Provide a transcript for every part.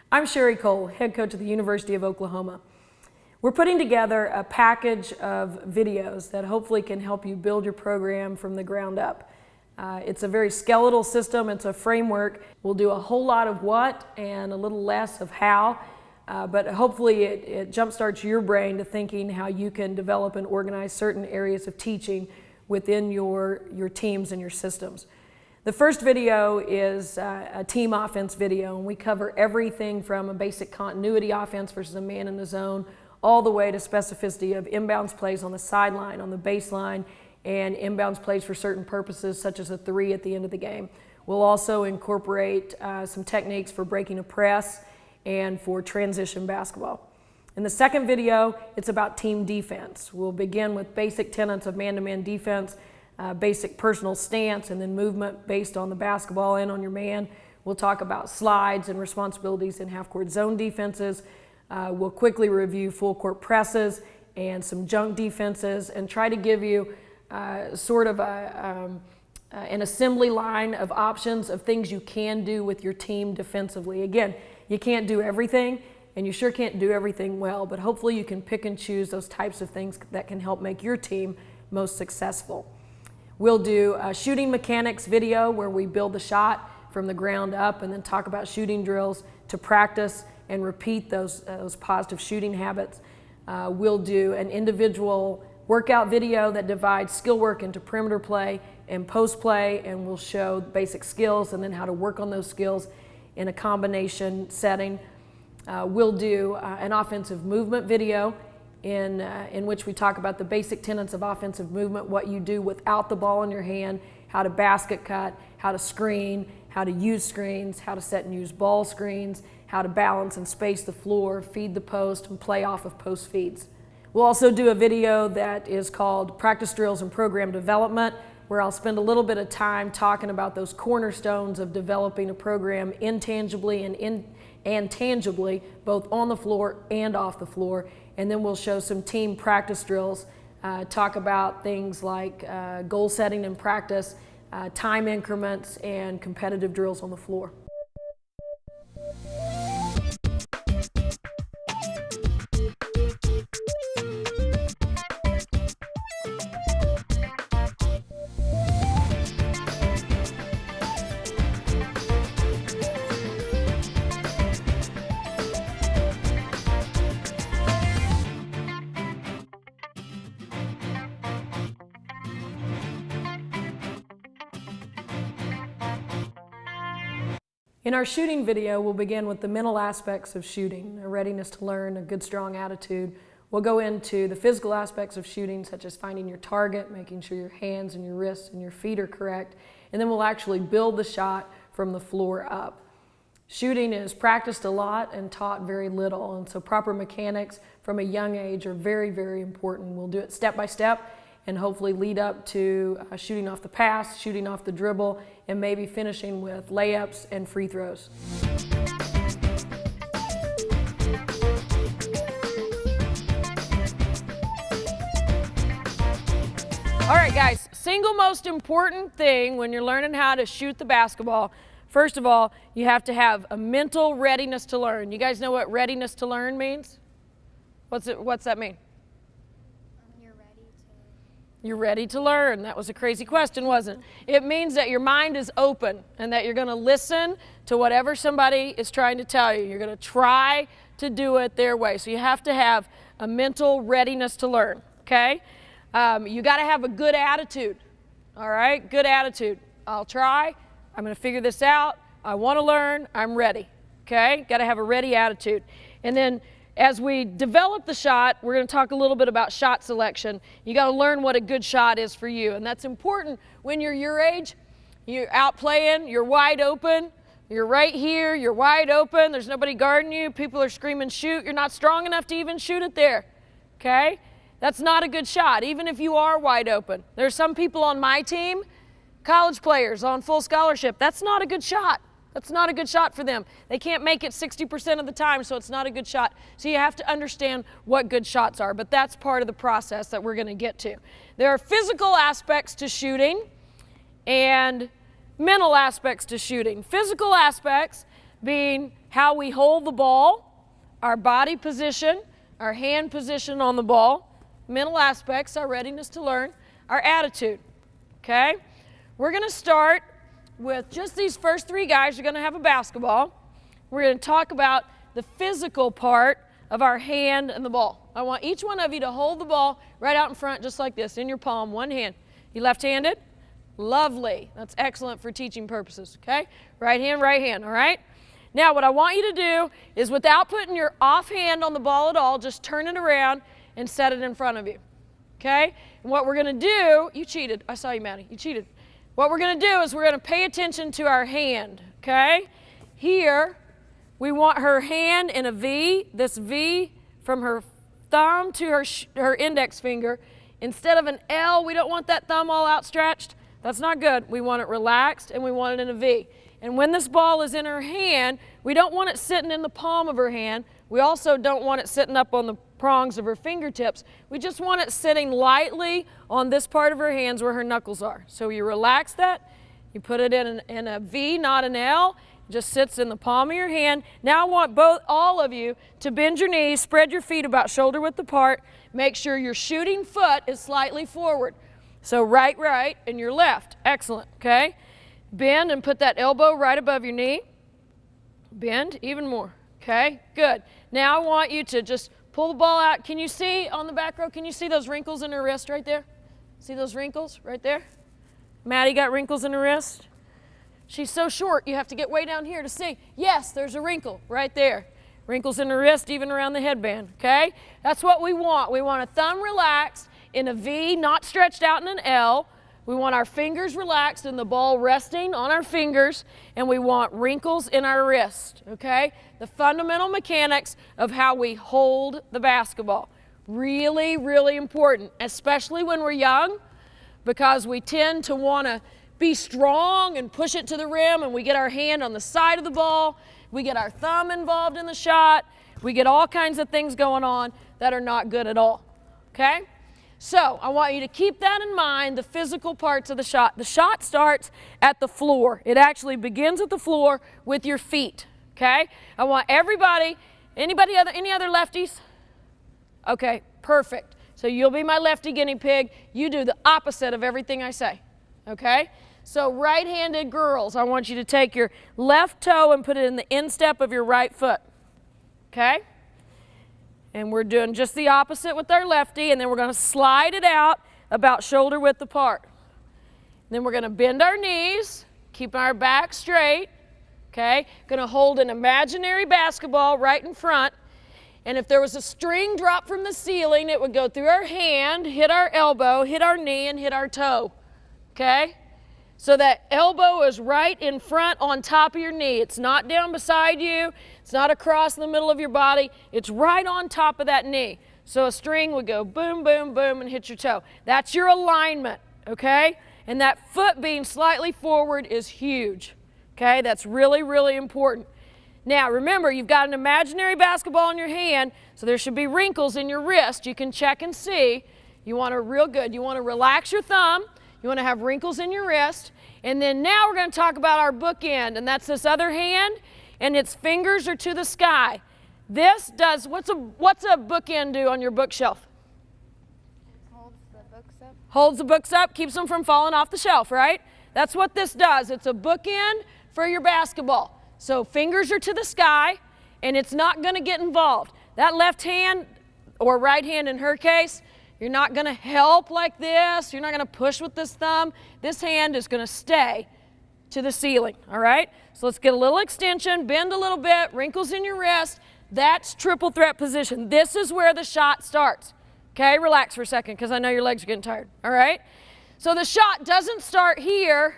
I'm Sherri Coale, head coach at the University of Oklahoma. We're putting together a package of videos that hopefully can help you build your program from the ground up. It's a very skeletal system, it's a framework. We'll do a whole lot of what and a little less of how, but hopefully it jumpstarts your brain to thinking how you can develop and organize certain areas of teaching within your teams and your systems. The first video is a team offense video, and we cover everything from a basic continuity offense versus a man in the zone, all the way to specificity of inbounds plays on the sideline, on the baseline, and inbounds plays for certain purposes, such as a three at the end of the game. We'll also incorporate some techniques for breaking a press and for transition basketball. In the second video, it's about team defense. We'll begin with basic tenets of man-to-man defense, basic personal stance, and then movement based on the basketball and on your man. We'll talk about slides and responsibilities in half-court zone defenses. We'll quickly review full-court presses and some junk defenses and try to give you sort of an assembly line of options of things you can do with your team defensively. Again, you can't do everything, and you sure can't do everything well, but hopefully you can pick and choose those types of things that can help make your team most successful. We'll do a shooting mechanics video where we build the shot from the ground up and then talk about shooting drills to practice and repeat those positive shooting habits. We'll do an individual workout video that divides skill work into perimeter play and post play, and we'll show basic skills and then how to work on those skills in a combination setting. We'll do an offensive movement video in which we talk about the basic tenets of offensive movement, what you do without the ball in your hand, how to basket cut, how to screen, how to use screens, how to set and use ball screens, how to balance and space the floor, feed the post, and play off of post feeds. We'll also do a video that is called Practice Drills and Program Development, where I'll spend a little bit of time talking about those cornerstones of developing a program intangibly and tangibly, both on the floor and off the floor. And then we'll show some team practice drills, talk about things like goal setting in practice, time increments, and competitive drills on the floor. In our shooting video, we'll begin with the mental aspects of shooting, a readiness to learn, a good, strong attitude. We'll go into the physical aspects of shooting, such as finding your target, making sure your hands and your wrists and your feet are correct, and then we'll actually build the shot from the floor up. Shooting is practiced a lot and taught very little, and so proper mechanics from a young age are very, very important. We'll do it step by step and hopefully lead up to shooting off the pass, shooting off the dribble, and maybe finishing with layups and free throws. All right, guys, single most important thing when you're learning how to shoot the basketball, first of all, you have to have a mental readiness to learn. You guys know what readiness to learn means? What's that mean? You're ready to learn. That was a crazy question, wasn't it? It means that your mind is open and that you're going to listen to whatever somebody is trying to tell you. You're going to try to do it their way. So you have to have a mental readiness to learn, okay? You got to have a good attitude, all right? Good attitude. I'll try. I'm going to figure this out. I want to learn. I'm ready, okay? Got to have a ready attitude. And then as we develop the shot, we're going to talk a little bit about shot selection. You got to learn what a good shot is for you, and that's important when you're your age. You're out playing, you're wide open, you're right here, you're wide open, there's nobody guarding you, people are screaming shoot, you're not strong enough to even shoot it there, okay? That's not a good shot, even if you are wide open. There's some people on my team, college players on full scholarship, that's not a good shot. That's not a good shot for them. They can't make it 60% of the time, so it's not a good shot. So you have to understand what good shots are, but that's part of the process that we're going to get to. There are physical aspects to shooting and mental aspects to shooting. Physical aspects being how we hold the ball, our body position, our hand position on the ball, mental aspects, our readiness to learn, our attitude, okay? We're going to start with just these first 3 guys. You're going to have a basketball. We're going to talk about the physical part of our hand and the ball. I want each one of you to hold the ball right out in front just like this, in your palm, one hand. You left-handed? Lovely. That's excellent for teaching purposes, okay? Right hand, all right? Now what I want you to do is, without putting your offhand on the ball at all, just turn it around and set it in front of you, okay? And what we're going to do, you cheated. I saw you, Maddie. You cheated. What we're going to do is we're going to pay attention to our hand, okay? Here, we want her hand in a V, this V from her thumb to her index finger. Instead of an L, we don't want that thumb all outstretched. That's not good. We want it relaxed and we want it in a V. And when this ball is in her hand, we don't want it sitting in the palm of her hand. We also don't want it sitting up on the prongs of her fingertips. We just want it sitting lightly on this part of her hands where her knuckles are. So you relax that, you put it in a V, not an L. It just sits in the palm of your hand. Now I want all of you to bend your knees, spread your feet about shoulder width apart. Make sure your shooting foot is slightly forward. So right, and your left. Excellent, okay? Bend and put that elbow right above your knee. Bend even more, okay? Good. Now I want you to just pull the ball out. Can you see on the back row, can you see those wrinkles in her wrist right there? See those wrinkles right there? Maddie got wrinkles in her wrist? She's so short, you have to get way down here to see. Yes, there's a wrinkle right there. Wrinkles in her wrist, even around the headband, okay? That's what we want. We want a thumb relaxed in a V, not stretched out in an L. We want our fingers relaxed and the ball resting on our fingers, and we want wrinkles in our wrist, okay? The fundamental mechanics of how we hold the basketball. Really, really important, especially when we're young, because we tend to want to be strong and push it to the rim, and we get our hand on the side of the ball. We get our thumb involved in the shot. We get all kinds of things going on that are not good at all, okay? So I want you to keep that in mind, the physical parts of the shot. The shot starts at the floor. It actually begins at the floor with your feet, okay? I want everybody, any other lefties? Okay, perfect. So you'll be my lefty guinea pig. You do the opposite of everything I say, okay? So right-handed girls, I want you to take your left toe and put it in the instep of your right foot, okay? And we're doing just the opposite with our lefty, and then we're going to slide it out about shoulder width apart. Then we're going to bend our knees, keep our back straight, okay? Going to hold an imaginary basketball right in front. And if there was a string drop from the ceiling, it would go through our hand, hit our elbow, hit our knee, and hit our toe, okay? So that elbow is right in front on top of your knee. It's not down beside you. It's not across the middle of your body. It's right on top of that knee. So a string would go boom, boom, boom, and hit your toe. That's your alignment, okay? And that foot being slightly forward is huge, okay? That's really, really important. Now, remember, you've got an imaginary basketball in your hand, so there should be wrinkles in your wrist. You can check and see. You want to real good. You want to relax your thumb. You want to have wrinkles in your wrist. And then now we're going to talk about our bookend, and that's this other hand, and its fingers are to the sky. This does, what's a bookend do on your bookshelf? It holds the books up. Holds the books up, keeps them from falling off the shelf, right? That's what this does. It's a bookend for your basketball. So fingers are to the sky, and it's not going to get involved. That left hand, or right hand in her case, you're not going to help like this. You're not going to push with this thumb. This hand is going to stay to the ceiling, all right? So let's get a little extension, bend a little bit, wrinkles in your wrist. That's triple threat position. This is where the shot starts. Okay, relax for a second because I know your legs are getting tired, all right? So the shot doesn't start here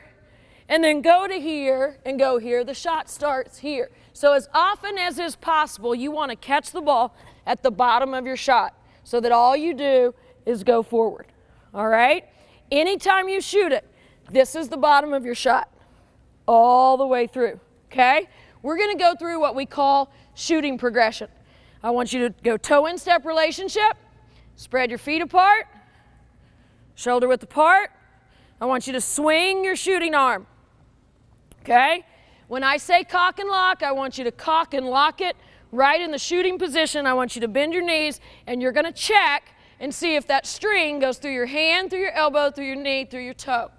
and then go to here and go here. The shot starts here. So as often as is possible, you want to catch the ball at the bottom of your shot so that all you do is go forward, all right? Anytime you shoot it, this is the bottom of your shot all the way through, okay? We're going to go through what we call shooting progression. I want you to go toe in step relationship, spread your feet apart, shoulder width apart. I want you to swing your shooting arm, okay? when I say cock and lock, I want you to cock and lock it right in the shooting position. I want you to bend your knees, and you're going to check and see if that string goes through your hand, through your elbow, through your knee, through your toe.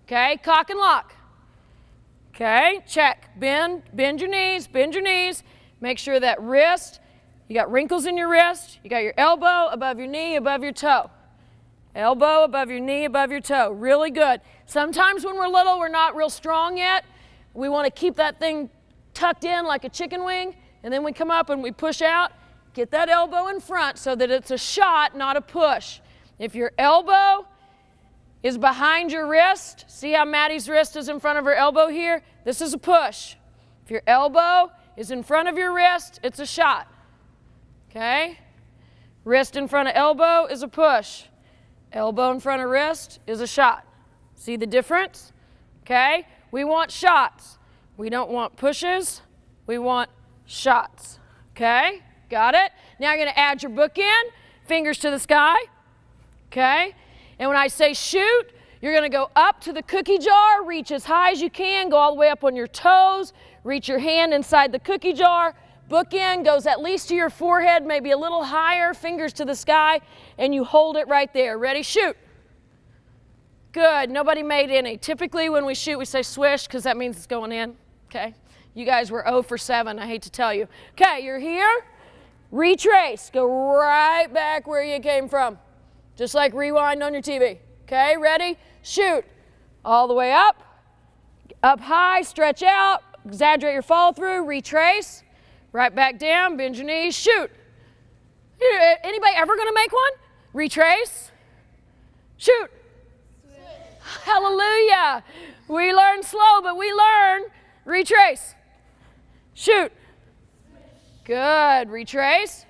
Okay, cock and lock. Okay, check. Bend your knees, bend your knees. Make sure that wrist, you got wrinkles in your wrist. You got your elbow above your knee, above your toe. Elbow above your knee, above your toe. Really good. Sometimes when we're little, we're not real strong yet. We want to keep that thing tucked in like a chicken wing, and then we come up and we push out. Get that elbow in front so that it's a shot, not a push. If your elbow is behind your wrist, see how Maddie's wrist is in front of her elbow here? This is a push. If your elbow is in front of your wrist, it's a shot. Okay? Wrist in front of elbow is a push. Elbow in front of wrist is a shot. See the difference? Okay? We want shots. We don't want pushes. We want shots. Okay? Got it? Now you're going to add your book in, fingers to the sky. Okay? And when I say shoot, you're going to go up to the cookie jar, reach as high as you can, go all the way up on your toes, reach your hand inside the cookie jar. Bookend goes at least to your forehead, maybe a little higher, fingers to the sky, and you hold it right there. Ready? Shoot. Good. Nobody made any. Typically when we shoot, we say swish because that means it's going in. Okay? You guys were 0 for 7, I hate to tell you. Okay, you're here. Retrace. Go right back where you came from. Just like rewind on your TV. Okay, ready? Shoot. All the way up. Up high, stretch out, exaggerate your follow through, retrace. Right back down, bend your knees, shoot. Anybody ever gonna make one? Retrace. Shoot. Switch. Hallelujah. We learn slow, but we learn. Retrace. Shoot. Switch. Good. Retrace.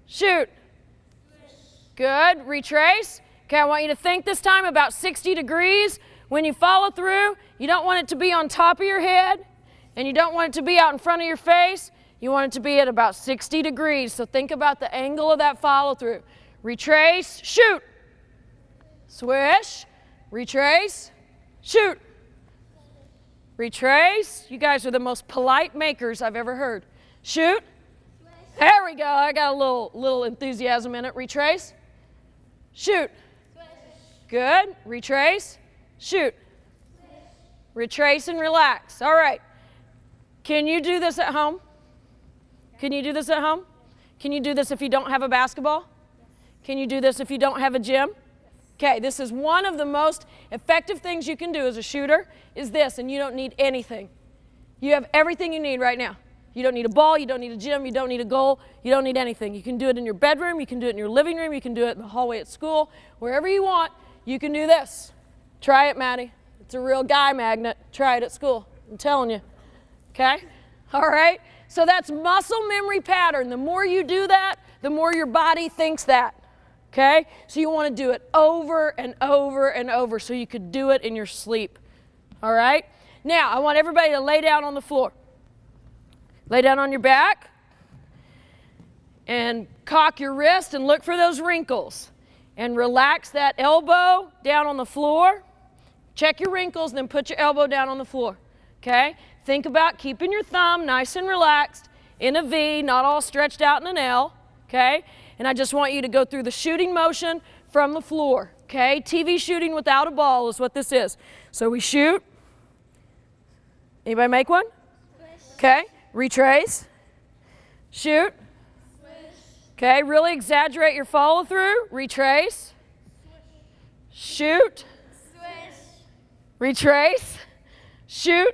Shoot. Switch. Good. Retrace. Okay, I want you to think this time about 60 degrees. When you follow through, you don't want it to be on top of your head, and you don't want it to be out in front of your face. You want it to be at about 60 degrees. So think about the angle of that follow through. Retrace, shoot. Swish, retrace, shoot. Retrace. You guys are the most polite makers I've ever heard. Shoot. There we go. I got a little enthusiasm in it. Retrace. Shoot. Good. Retrace. Shoot. Retrace and relax. All right. Can you do this at home? Can you do this at home? Can you do this if you don't have a basketball? Can you do this if you don't have a gym? Okay, this is one of the most effective things you can do as a shooter is this, and you don't need anything. You have everything you need right now. You don't need a ball, you don't need a gym, you don't need a goal, you don't need anything. You can do it in your bedroom, you can do it in your living room, you can do it in the hallway at school, wherever you want, you can do this. Try it, Maddie. It's a real guy magnet. Try it at school. I'm telling you. Okay? All right? So that's muscle memory pattern. The more you do that, the more your body thinks that. Okay? So you want to do it over and over and over so you could do it in your sleep. All right? Now, I want everybody to lay down on the floor. Lay down on your back and cock your wrist and look for those wrinkles. And relax that elbow down on the floor. Check your wrinkles, then put your elbow down on the floor. Okay? Think about keeping your thumb nice and relaxed in a V, not all stretched out in an L. Okay? And I just want you to go through the shooting motion from the floor. Okay? TV shooting without a ball is what this is. So we shoot. Anybody make one? Okay? Retrace. Shoot. Okay, really exaggerate your follow through. Retrace. Shoot. Retrace. Shoot.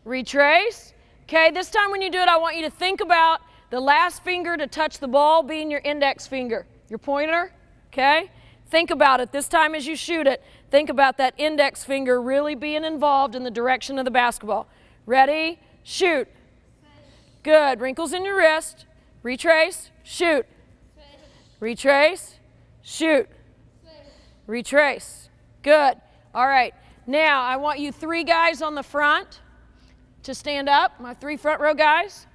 Retrace. Okay, this time when you do it, I want you to think about the last finger to touch the ball being your index finger, your pointer. Okay? Think about it. This time as you shoot it, think about that index finger really being involved in the direction of the basketball. Ready? Shoot. Good. Wrinkles in your wrist. Retrace. Shoot. Retrace. Shoot. Retrace. Good. All right. Now, I want you 3 guys on the front to stand up. My 3 front row guys.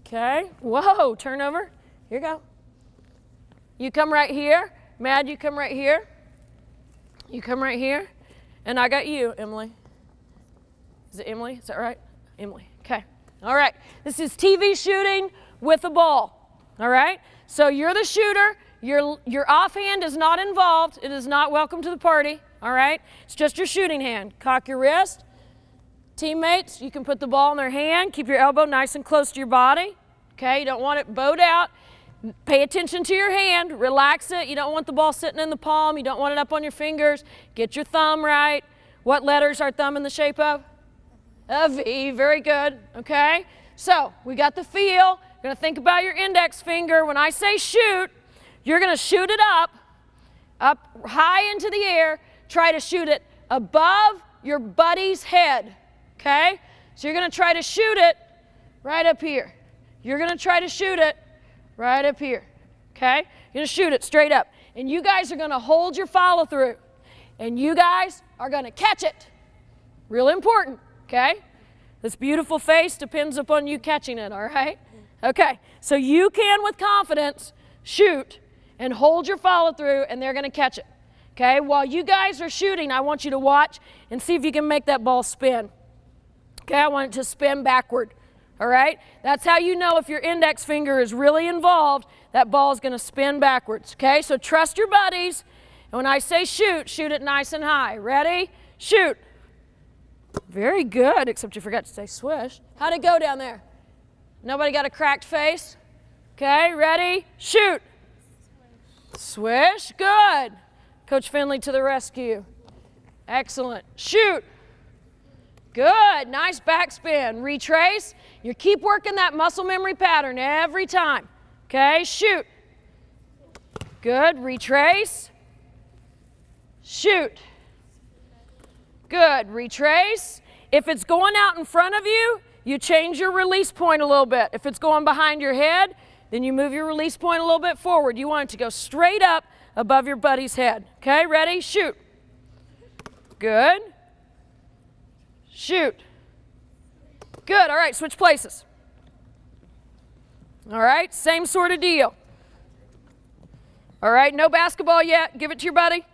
Okay. Whoa. Turn over. Here you go. You come right here. Mad, you come right here. You come right here. And I got you, Emily. Is it Emily? Is that right? Emily. Okay. All right. This is TV shooting with a ball. All right. So you're the shooter. Your offhand is not involved. It is not welcome to the party. All right. It's just your shooting hand. Cock your wrist. Teammates, you can put the ball in their hand. Keep your elbow nice and close to your body. Okay. You don't want it bowed out. Pay attention to your hand. Relax it. You don't want the ball sitting in the palm. You don't want it up on your fingers. Get your thumb right. What letters are thumb in the shape of? A V. Very good. Okay. So we got the feel. You're going to think about your index finger. When I say shoot, you're going to shoot it up high into the air. Try to shoot it above your buddy's head. Okay. So you're going to try to shoot it right up here. You're going to try to shoot it right up here, okay? You're going to shoot it straight up. And you guys are going to hold your follow through. And you guys are going to catch it. Real important, okay? This beautiful face depends upon you catching it, all right? Okay, so you can, with confidence, shoot and hold your follow through, and they're going to catch it, okay? While you guys are shooting, I want you to watch and see if you can make that ball spin. Okay, I want it to spin backward. All right? That's how you know if your index finger is really involved, that ball is going to spin backwards. Okay? So trust your buddies. And when I say shoot, shoot it nice and high. Ready? Shoot. Very good, except you forgot to say swish. How'd it go down there? Nobody got a cracked face? Okay, ready? Shoot. Swish. Good. Coach Finley to the rescue. Excellent. Shoot. Good, nice backspin. Retrace. You keep working that muscle memory pattern every time. Okay, shoot. Good, retrace. Shoot. Good, retrace. If it's going out in front of you, you change your release point a little bit. If it's going behind your head, then you move your release point a little bit forward. You want it to go straight up above your buddy's head. Okay, ready? Shoot. Good. Shoot. Good. All right, switch places. All right, same sort of deal. All right, no basketball yet. Give it to your buddy.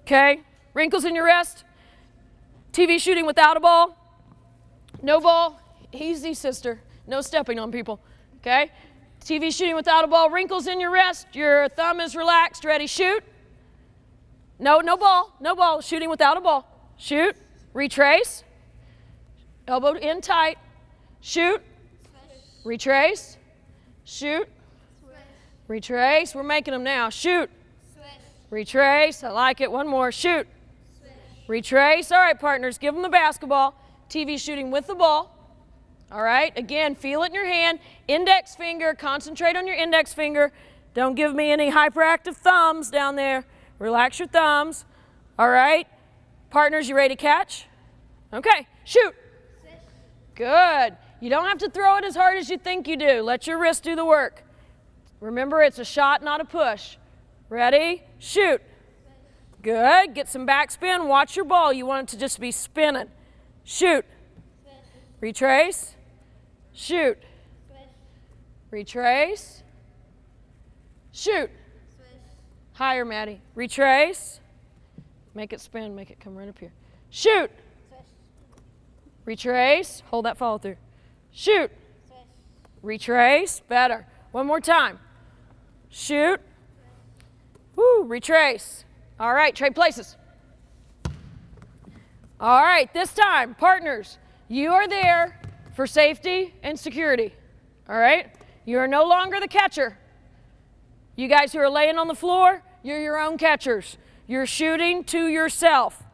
Okay, wrinkles in your wrist. TV shooting without a ball. No ball. Easy, sister. No stepping on people. Okay, TV shooting without a ball. Wrinkles in your wrist. Your thumb is relaxed. Ready, shoot. No ball. No ball. Shooting without a ball. Shoot. Retrace. Elbow in tight. Shoot. Swish. Retrace. Shoot. Swish. Retrace. We're making them now. Shoot. Swish. Retrace. I like it. One more. Shoot. Swish. Retrace. All right, partners, give them the basketball. TV shooting with the ball. All right. Again, feel it in your hand. Index finger. Concentrate on your index finger. Don't give me any hyperactive thumbs down there. Relax your thumbs. All right. Partners, you ready to catch? Okay, shoot. Swish. Good. You don't have to throw it as hard as you think you do. Let your wrist do the work. Remember, it's a shot, not a push. Ready? Shoot. Swish. Good. Get some backspin. Watch your ball. You want it to just be spinning. Shoot. Swish. Retrace. Shoot. Swish. Retrace. Shoot. Swish. Higher, Maddie. Retrace. Make it spin. Make it come right up here. Shoot. Swish. Retrace. Hold that follow through. Shoot. Swish. Retrace. Better. One more time. Shoot. Woo. Retrace. All right. Trade places. All right. This time, partners, you are there for safety and security. All right. You are no longer the catcher. You guys who are laying on the floor, you're your own catchers. You're shooting to yourself.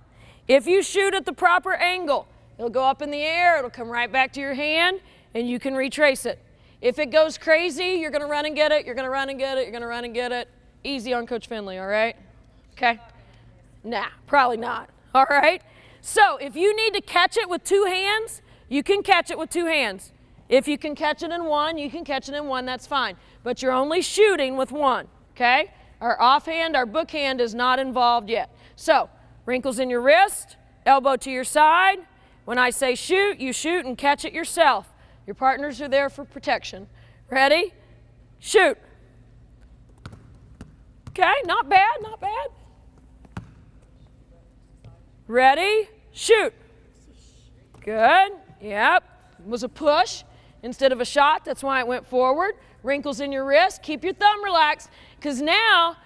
If you shoot at the proper angle, it'll go up in the air, it'll come right back to your hand, and you can retrace it. If it goes crazy, you're going to run and get it, you're going to run and get it, you're going to run and get it. Easy on Coach Finley, all right? Okay? Nah, probably not, all right? So if you need to catch it with two hands, you can catch it with two hands. If you can catch it in one, you can catch it in one, that's fine. But you're only shooting with one, okay? Our offhand, our bookhand is not involved yet. So, wrinkles in your wrist, elbow to your side. When I say shoot, you shoot and catch it yourself. Your partners are there for protection. Ready? Shoot. Okay, not bad, not bad. Ready? Shoot. Good. Yep. It was a push instead of a shot. That's why it went forward. Wrinkles in your wrist. Keep your thumb relaxed, because now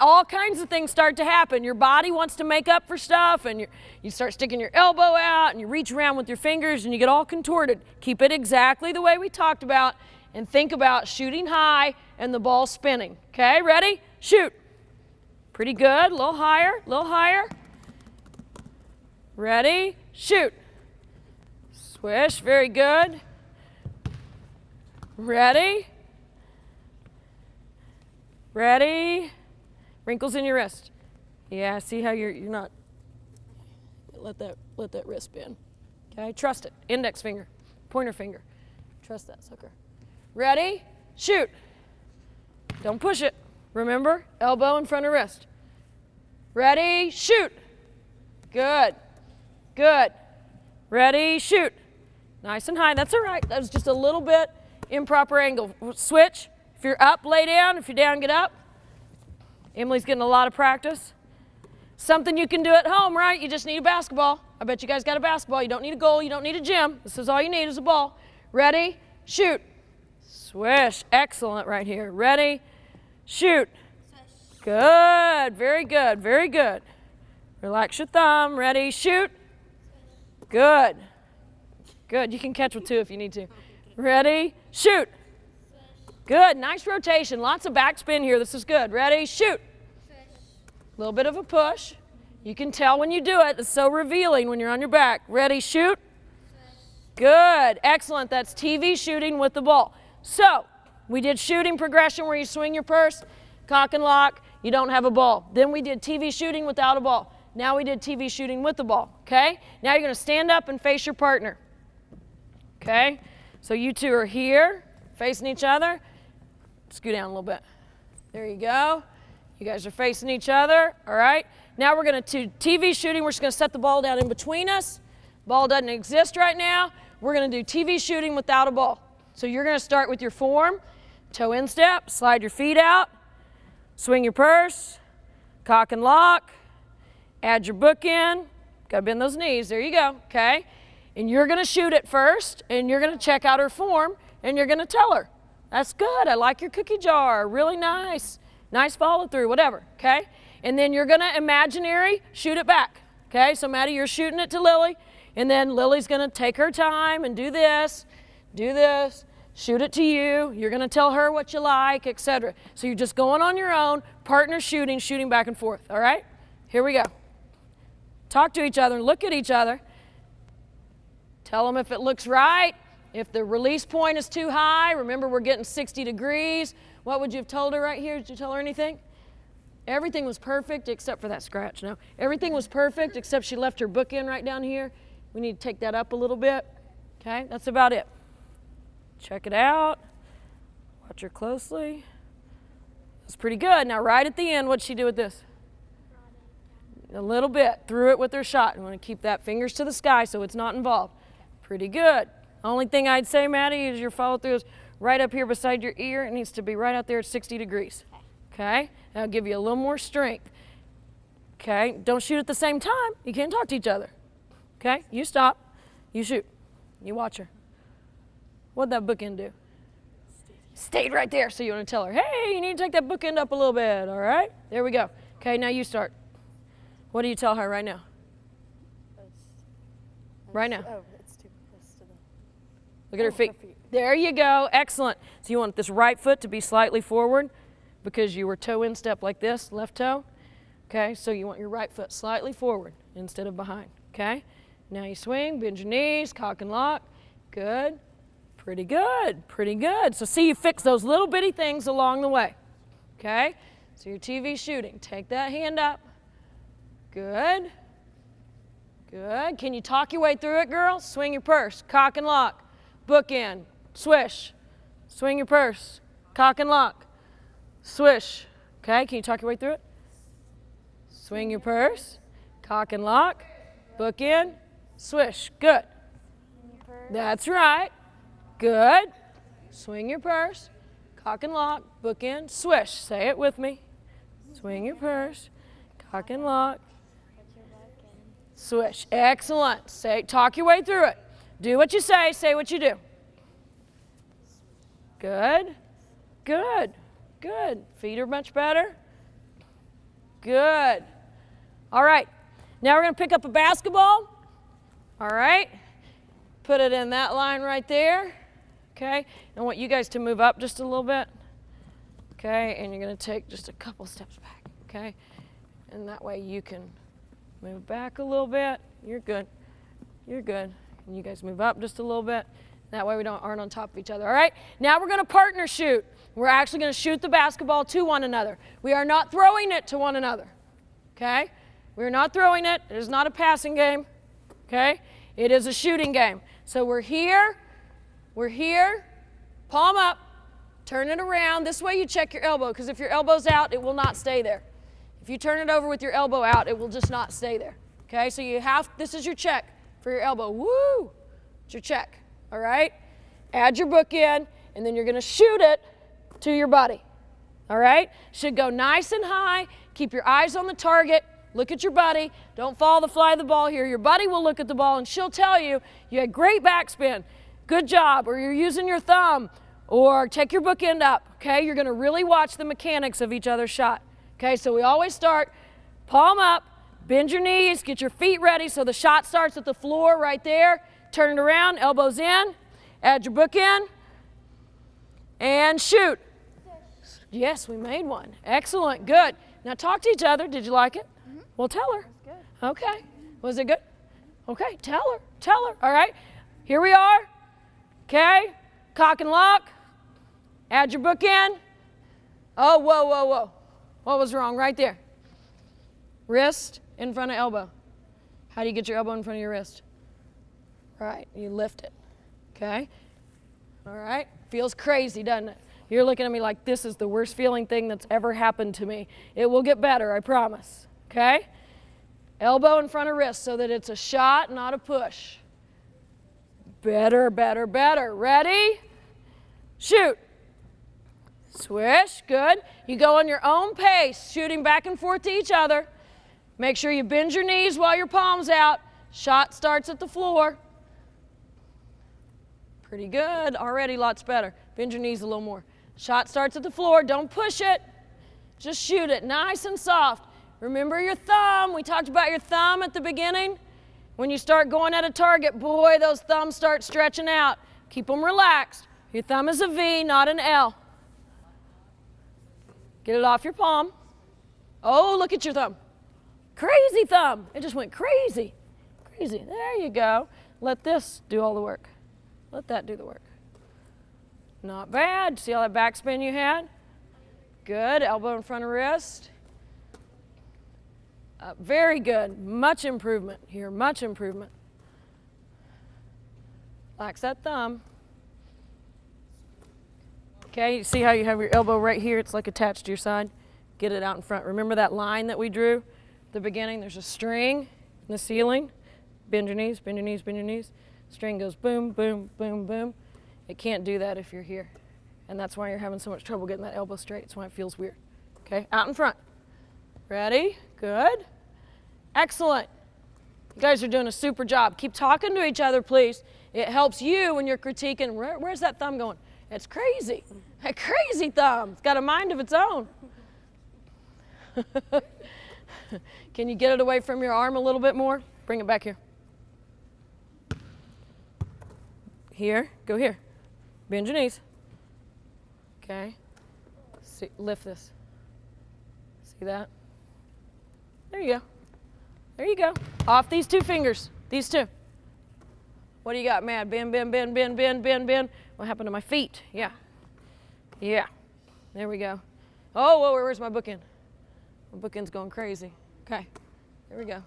all kinds of things start to happen. Your body wants to make up for stuff, and you start sticking your elbow out, and you reach around with your fingers, and you get all contorted. Keep it exactly the way we talked about, and think about shooting high and the ball spinning. Okay, ready? Shoot. Pretty good. A little higher, a little higher. Ready? Shoot. Swish. Very good. Ready? Ready? Wrinkles in your wrist. Yeah, see how you're not, let that wrist bend. Okay, trust it. Index finger, pointer finger. Trust that sucker. Ready? Shoot. Don't push it. Remember, elbow in front of wrist. Ready? Shoot. Good. Good. Ready? Shoot. Nice and high. That's all right. That was just a little bit improper angle. Switch. If you're up, lay down. If you're down, get up. Emily's getting a lot of practice. Something you can do at home, right? You just need a basketball. I bet you guys got a basketball. You don't need a goal. You don't need a gym. This is all you need is a ball. Ready? Shoot. Swish. Excellent right here. Ready? Shoot. Swish. Good. Very good. Very good. Relax your thumb. Ready? Shoot. Good. Good. You can catch with two if you need to. Ready? Shoot. Good. Nice rotation. Lots of backspin here. This is good. Ready? Shoot. A little bit of a push. You can tell when you do it. It's so revealing when you're on your back. Ready? Shoot. Good. Excellent. That's TV shooting with the ball. So we did shooting progression where you swing your purse, cock and lock. You don't have a ball. Then we did TV shooting without a ball. Now we did TV shooting with the ball. Okay? Now you're going to stand up and face your partner. Okay? So you two are here, facing each other. Scoot down a little bit. There you go. You guys are facing each other. All right? Now we're going to TV shooting. We're just going to set the ball down in between us. Ball doesn't exist right now. We're going to do TV shooting without a ball. So you're going to start with your form, toe in step, slide your feet out, swing your purse, cock and lock, add your book in. Got to bend those knees. There you go. Okay? And you're going to shoot it first, and you're going to check out her form, and you're going to tell her, that's good. I like your cookie jar. Really nice. Nice follow through, whatever. Okay? And then you're going to imaginary shoot it back. Okay? So Maddie, you're shooting it to Lily, and then Lily's going to take her time and do this, shoot it to you. You're going to tell her what you like, etc. So you're just going on your own, partner shooting back and forth. All right? Here we go. Talk to each other and look at each other. Tell them if it looks right. If the release point is too high, remember we're getting 60 degrees. What would you have told her right here? Did you tell her anything? Everything was perfect except for that scratch. No, everything was perfect except she left her book in right down here. We need to take that up a little bit. Okay, that's about it. Check it out. Watch her closely. That's pretty good. Now right at the end, what'd she do with this? A little bit. Threw it with her shot. You want to keep that fingers to the sky so it's not involved. Pretty good. Only thing I'd say, Maddie, is your follow through is right up here beside your ear. It needs to be right out there at 60 degrees. Okay? That'll give you a little more strength. Okay? Don't shoot at the same time. You can't talk to each other. Okay? You stop. You shoot. You watch her. What'd that bookend do? Stayed right there. So you want to tell her, hey, you need to take that bookend up a little bit. All right? There we go. Okay, now you start. What do you tell her right now? Right now. Oh, it's too close to the... Look at her feet. There you go. Excellent. So you want this right foot to be slightly forward because you were toe in step like this, left toe. Okay, so you want your right foot slightly forward instead of behind. Okay, now you swing, bend your knees, cock and lock. Good. Pretty good. Pretty good. So see, you fix those little bitty things along the way. Okay, so your TV shooting. Take that hand up. Good. Good. Can you talk your way through it, girl? Swing your purse, cock and lock, bookend, swish. Swing your purse, cock and lock, swish. Okay, can you talk your way through it? Swing your purse, cock and lock, bookend, swish. Good. That's right. Good. Swing your purse, cock and lock, bookend, swish. Say it with me. Swing your purse, cock and lock, Swish. Excellent. Talk your way through it. Do what you say what you do. Good. Good. Good. Feet are much better. Good. All right. Now we're going to pick up a basketball. All right. Put it in that line right there. Okay. I want you guys to move up just a little bit. Okay. And you're going to take just a couple steps back. Okay. And that way you can move back a little bit. You're good. You're good. And you guys move up just a little bit. That way we aren't on top of each other. All right? Now we're going to partner shoot. We're actually going to shoot the basketball to one another. We are not throwing it to one another. Okay? We're not throwing it. It is not a passing game. Okay? It is a shooting game. So we're here. We're here. Palm up. Turn it around. This way you check your elbow, because if your elbow's out, it will not stay there. If you turn it over with your elbow out, it will just not stay there. Okay? So this is your check for your elbow. Woo! It's your check. All right? Add your book in, and then you're going to shoot it to your buddy. All right? Should go nice and high. Keep your eyes on the target. Look at your buddy. Don't follow the fly of the ball here. Your buddy will look at the ball, and she'll tell you, you had great backspin. Good job. Or you're using your thumb. Or take your book end up. Okay? You're going to really watch the mechanics of each other's shot. Okay? So we always start palm up, bend your knees, get your feet ready so the shot starts at the floor right there. Turn it around, elbows in, add your book in, and shoot. Yes, we made one. Excellent, good. Now talk to each other. Did you like it? Mm-hmm. Well, tell her. That's good. Okay. Was it good? Okay, tell her. All right, here we are. Okay, cock and lock. Add your book in. Oh, whoa. What was wrong right there? Wrist in front of elbow. How do you get your elbow in front of your wrist? Right, you lift it, okay? All right, feels crazy, doesn't it? You're looking at me like this is the worst feeling thing that's ever happened to me. It will get better, I promise, okay? Elbow in front of wrist so that it's a shot, not a push. Better. Ready? Shoot. Swish, good. You go on your own pace, shooting back and forth to each other. Make sure you bend your knees while your palm's out. Shot starts at the floor. Pretty good. Already lots better. Bend your knees a little more. Shot starts at the floor. Don't push it. Just shoot it nice and soft. Remember your thumb. We talked about your thumb at the beginning. When you start going at a target, boy, those thumbs start stretching out. Keep them relaxed. Your thumb is a V, not an L. Get it off your palm. Oh, look at your thumb. Crazy thumb. It just went crazy. Crazy. There you go. Let this do all the work. Let that do the work. Not bad. See all that backspin you had? Good. Elbow in front of wrist. Very good. Much improvement here. Much improvement. Relax that thumb. Okay, you see how you have your elbow right here? It's like attached to your side. Get it out in front. Remember that line that we drew at the beginning? There's a string in the ceiling. Bend your knees, bend your knees, bend your knees. String goes boom, boom, boom, boom. It can't do that if you're here. And that's why you're having so much trouble getting that elbow straight. It's why it feels weird. Okay, out in front. Ready? Good. Excellent. You guys are doing a super job. Keep talking to each other, please. It helps you when you're critiquing. Where's that thumb going? It's crazy. A crazy thumb. It's got a mind of its own. Can you get it away from your arm a little bit more? Bring it back here. Here, go here. Bend your knees. Okay. See, lift this. See that? There you go. There you go. Off these two fingers. These two. What do you got, Mad? Bend, bend, bend, bend, bend, bend, bend. What happened to my feet? Yeah. Yeah. There we go. Oh, whoa, where's my bookend? My bookend's going crazy. Okay. There we go.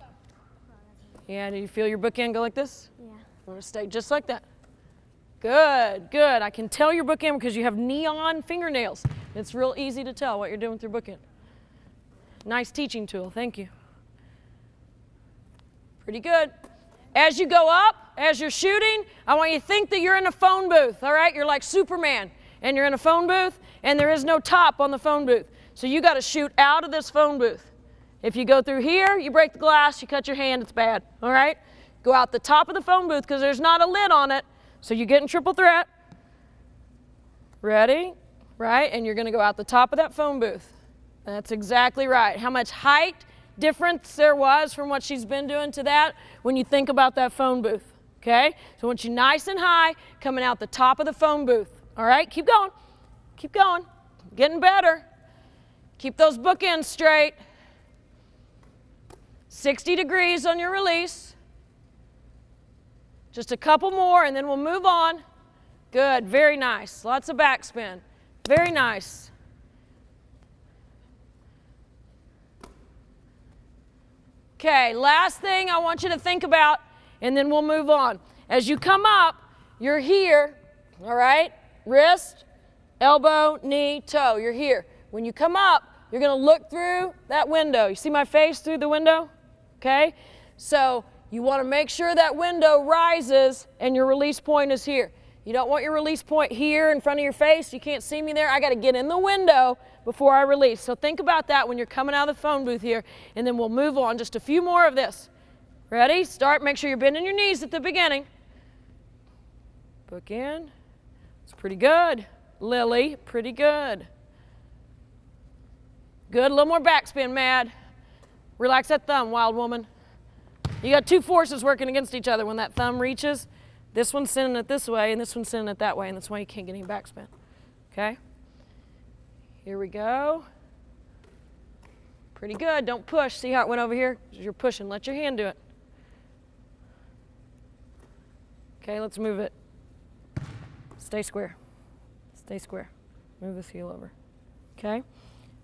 Yeah, do you feel your bookend go like this? Yeah. I'm going to stay just like that. Good, good. I can tell your bookend because you have neon fingernails. It's real easy to tell what you're doing with your bookend. Nice teaching tool. Thank you. Pretty good. As you go up, as you're shooting, I want you to think that you're in a phone booth, all right? You're like Superman, and you're in a phone booth, and there is no top on the phone booth. So you got to shoot out of this phone booth. If you go through here, you break the glass, you cut your hand, it's bad, all right? Go out the top of the phone booth because there's not a lid on it, so you're getting triple threat. Ready? Right? And you're going to go out the top of that phone booth. That's exactly right. How much height difference there was from what she's been doing to that when you think about that phone booth, okay? So I want you nice and high coming out the top of the phone booth, all right? Keep going. Keep going. Getting better. Keep those bookends straight. 60 degrees on your release. Just a couple more and then we'll move on. Good, very nice. Lots of backspin. Very nice. Okay, last thing I want you to think about, and then we'll move on. As you come up, you're here, all right? Wrist, elbow, knee, toe, you're here. When you come up, you're gonna look through that window. You see my face through the window? Okay? So you wanna make sure that window rises and your release point is here. You don't want your release point here in front of your face. You can't see me there. I got to get in the window before I release. So think about that when you're coming out of the phone booth here, and then we'll move on. Just a few more of this. Ready? Start. Make sure you're bending your knees at the beginning. Book in. It's pretty good. Lily, pretty good. Good. A little more backspin, Mad. Relax that thumb, wild woman. You got two forces working against each other when that thumb reaches. This one's sending it this way, and this one's sending it that way, and that's why you can't get any backspin. Okay? Here we go. Pretty good. Don't push. See how it went over here? You're pushing. Let your hand do it. Okay, let's move it. Stay square. Stay square. Move this heel over. Okay?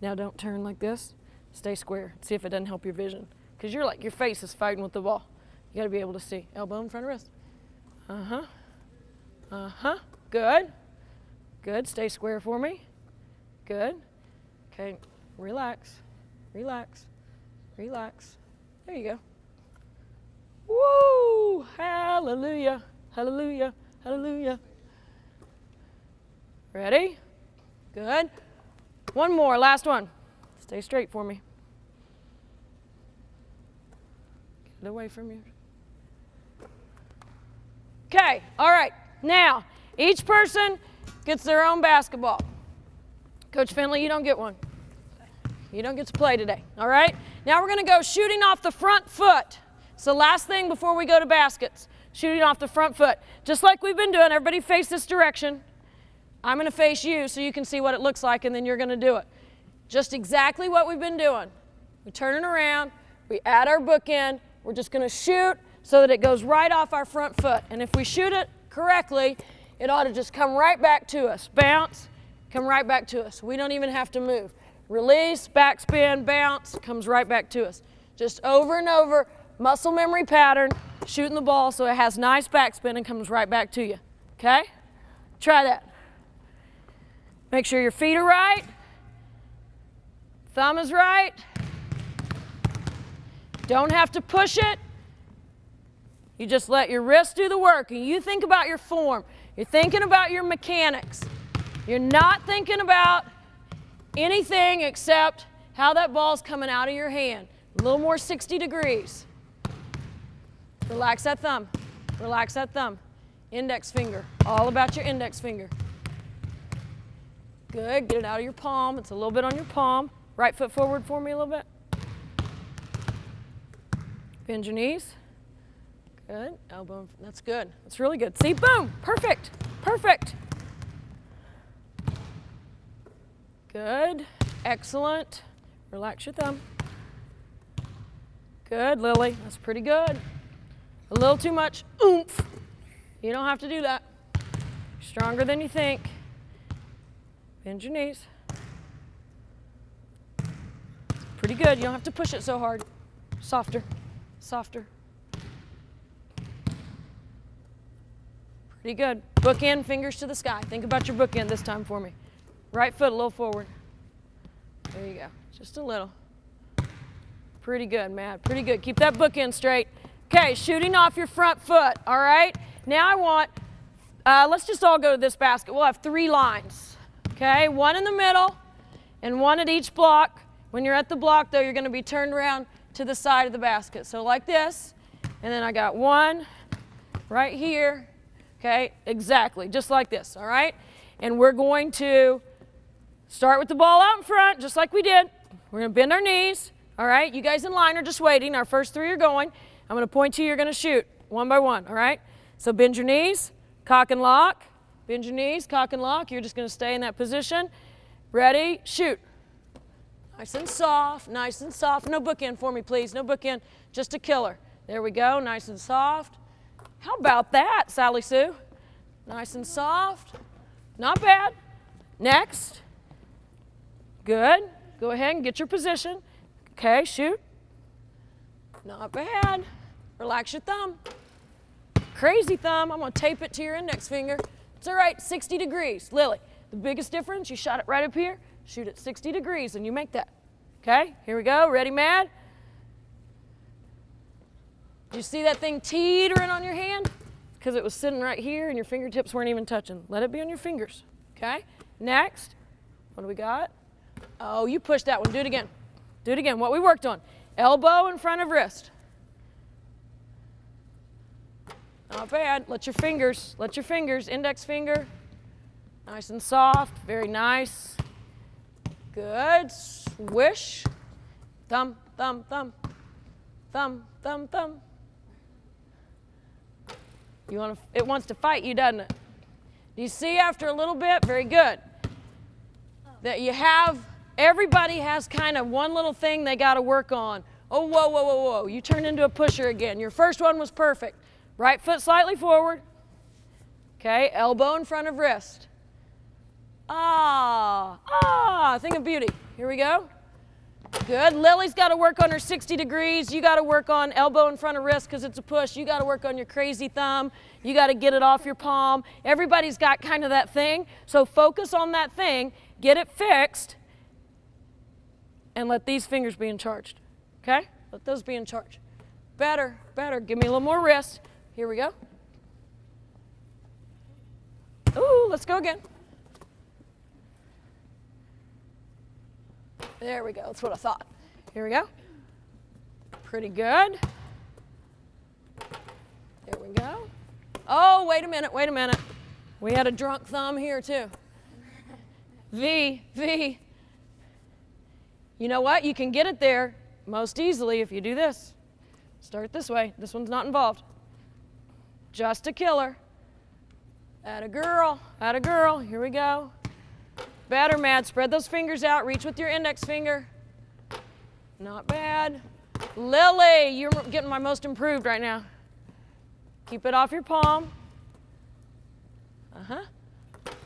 Now don't turn like this. Stay square. See if it doesn't help your vision. Because you're like, your face is fighting with the ball. You got to be able to see. Elbow in front of wrist. Uh-huh. Uh-huh. Good. Good. Stay square for me. Good. Okay. Relax. Relax. Relax. There you go. Woo! Hallelujah. Hallelujah. Hallelujah. Ready? Good. One more. Last one. Stay straight for me. Get it away from you. Okay, all right. Now, each person gets their own basketball. Coach Finley, you don't get one. You don't get to play today, all right? Now we're going to go shooting off the front foot. It's the last thing before we go to baskets. Shooting off the front foot. Just like we've been doing, everybody face this direction. I'm going to face you so you can see what it looks like, and then you're going to do it. Just exactly what we've been doing. We turn it around, we add our bookend, we're just going to shoot so that it goes right off our front foot. And if we shoot it correctly, it ought to just come right back to us. Bounce, come right back to us. We don't even have to move. Release, backspin, bounce, comes right back to us. Just over and over, muscle memory pattern, shooting the ball so it has nice backspin and comes right back to you. Okay? Try that. Make sure your feet are right. Thumb is right. Don't have to push it. You just let your wrist do the work, and you think about your form. You're thinking about your mechanics. You're not thinking about anything except how that ball's coming out of your hand. A little more 60 degrees. Relax that thumb. Relax that thumb. Index finger. All about your index finger. Good. Get it out of your palm. It's a little bit on your palm. Right foot forward for me a little bit. Bend your knees. Good. Elbow. That's good. That's really good. See? Boom. Perfect. Perfect. Good. Excellent. Relax your thumb. Good, Lily. That's pretty good. A little too much oomph. You don't have to do that. You're stronger than you think. Bend your knees. Pretty good. You don't have to push it so hard. Softer. Softer. Pretty good. Bookend, fingers to the sky. Think about your bookend this time for me. Right foot a little forward. There you go. Just a little. Pretty good, Matt. Pretty good. Keep that bookend straight. Okay, shooting off your front foot, all right? Now I want, let's just all go to this basket. We'll have 3 lines, okay? One in the middle and one at each block. When you're at the block, though, you're going to be turned around to the side of the basket. So like this, and then I got one right here, okay? Exactly, just like this, all right? And we're going to start with the ball out in front, just like we did. We're going to bend our knees, all right? You guys in line are just waiting. Our first three are going. I'm going to point to you. You're going to shoot one by one, all right? So bend your knees, cock and lock. Bend your knees, cock and lock. You're just going to stay in that position. Ready, shoot. Nice and soft, nice and soft. No bookend for me, please. No bookend, just a killer. There we go, nice and soft. How about that, Sally Sue? Nice and soft. Not bad. Next. Good. Go ahead and get your position. Okay, shoot. Not bad. Relax your thumb. Crazy thumb. I'm going to tape it to your index finger. It's all right, 60 degrees. Lily, the biggest difference, you shot it right up here, shoot it 60 degrees, and you make that. Okay, here we go. Ready, Mad? Did you see that thing teetering on your hand? Because it was sitting right here and your fingertips weren't even touching. Let it be on your fingers. Okay, next. What do we got? Oh, you pushed that one. Do it again. Do it again. What we worked on. Elbow in front of wrist. Not bad. Let your fingers, index finger, nice and soft, very nice. Good. Swish. Thumb, thumb, thumb. Thumb, thumb, thumb. It wants to fight you, doesn't it? Do you see after a little bit? Very good. That you have, everybody has kind of one little thing they got to work on. Oh, whoa, whoa, whoa, whoa. You turned into a pusher again. Your first one was perfect. Right foot slightly forward. Okay, elbow in front of wrist. Thing of beauty. Here we go. Good. Lily's got to work on her 60 degrees. You got to work on elbow in front of wrist because it's a push. You got to work on your crazy thumb. You got to get it off your palm. Everybody's got kind of that thing. So focus on that thing, get it fixed, and let these fingers be in charge. Okay? Let those be in charge. Better, better. Give me a little more wrist. Here we go. Ooh, let's go again. There we go. That's what I thought. Here we go. Pretty good. There we go. Oh, wait a minute, wait a minute. We had a drunk thumb here too. V, V. You know what? You can get it there most easily if you do this. Start this way. This one's not involved. Just a killer. Atta girl, atta girl. Here we go. Better, Mad. Spread those fingers out. Reach with your index finger. Not bad. Lily, you're getting my most improved right now. Keep it off your palm.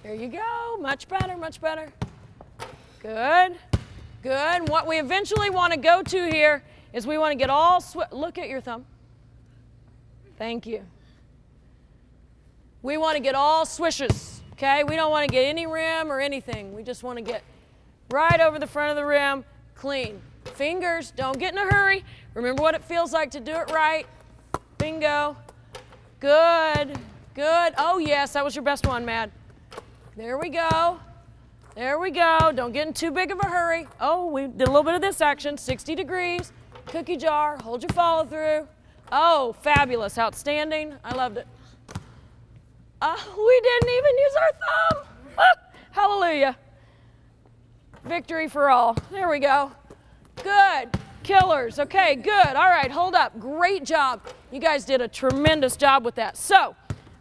There you go. Much better, much better. Good. Good. And what we eventually want to go to here is we want to get all look at your thumb. Thank you. We want to get all swishes, okay? We don't want to get any rim or anything. We just want to get right over the front of the rim, clean. Fingers, don't get in a hurry. Remember what it feels like to do it right. Bingo. Good, good. Oh, yes, that was your best one, Mad. There we go. There we go. Don't get in too big of a hurry. Oh, we did a little bit of this action. 60 degrees, cookie jar, hold your follow through. Oh, fabulous, outstanding. I loved it. We didn't even use our thumb. Hallelujah. Victory for all. There we go. Good. Killers. Okay, good. All right, hold up. Great job. You guys did a tremendous job with that. So,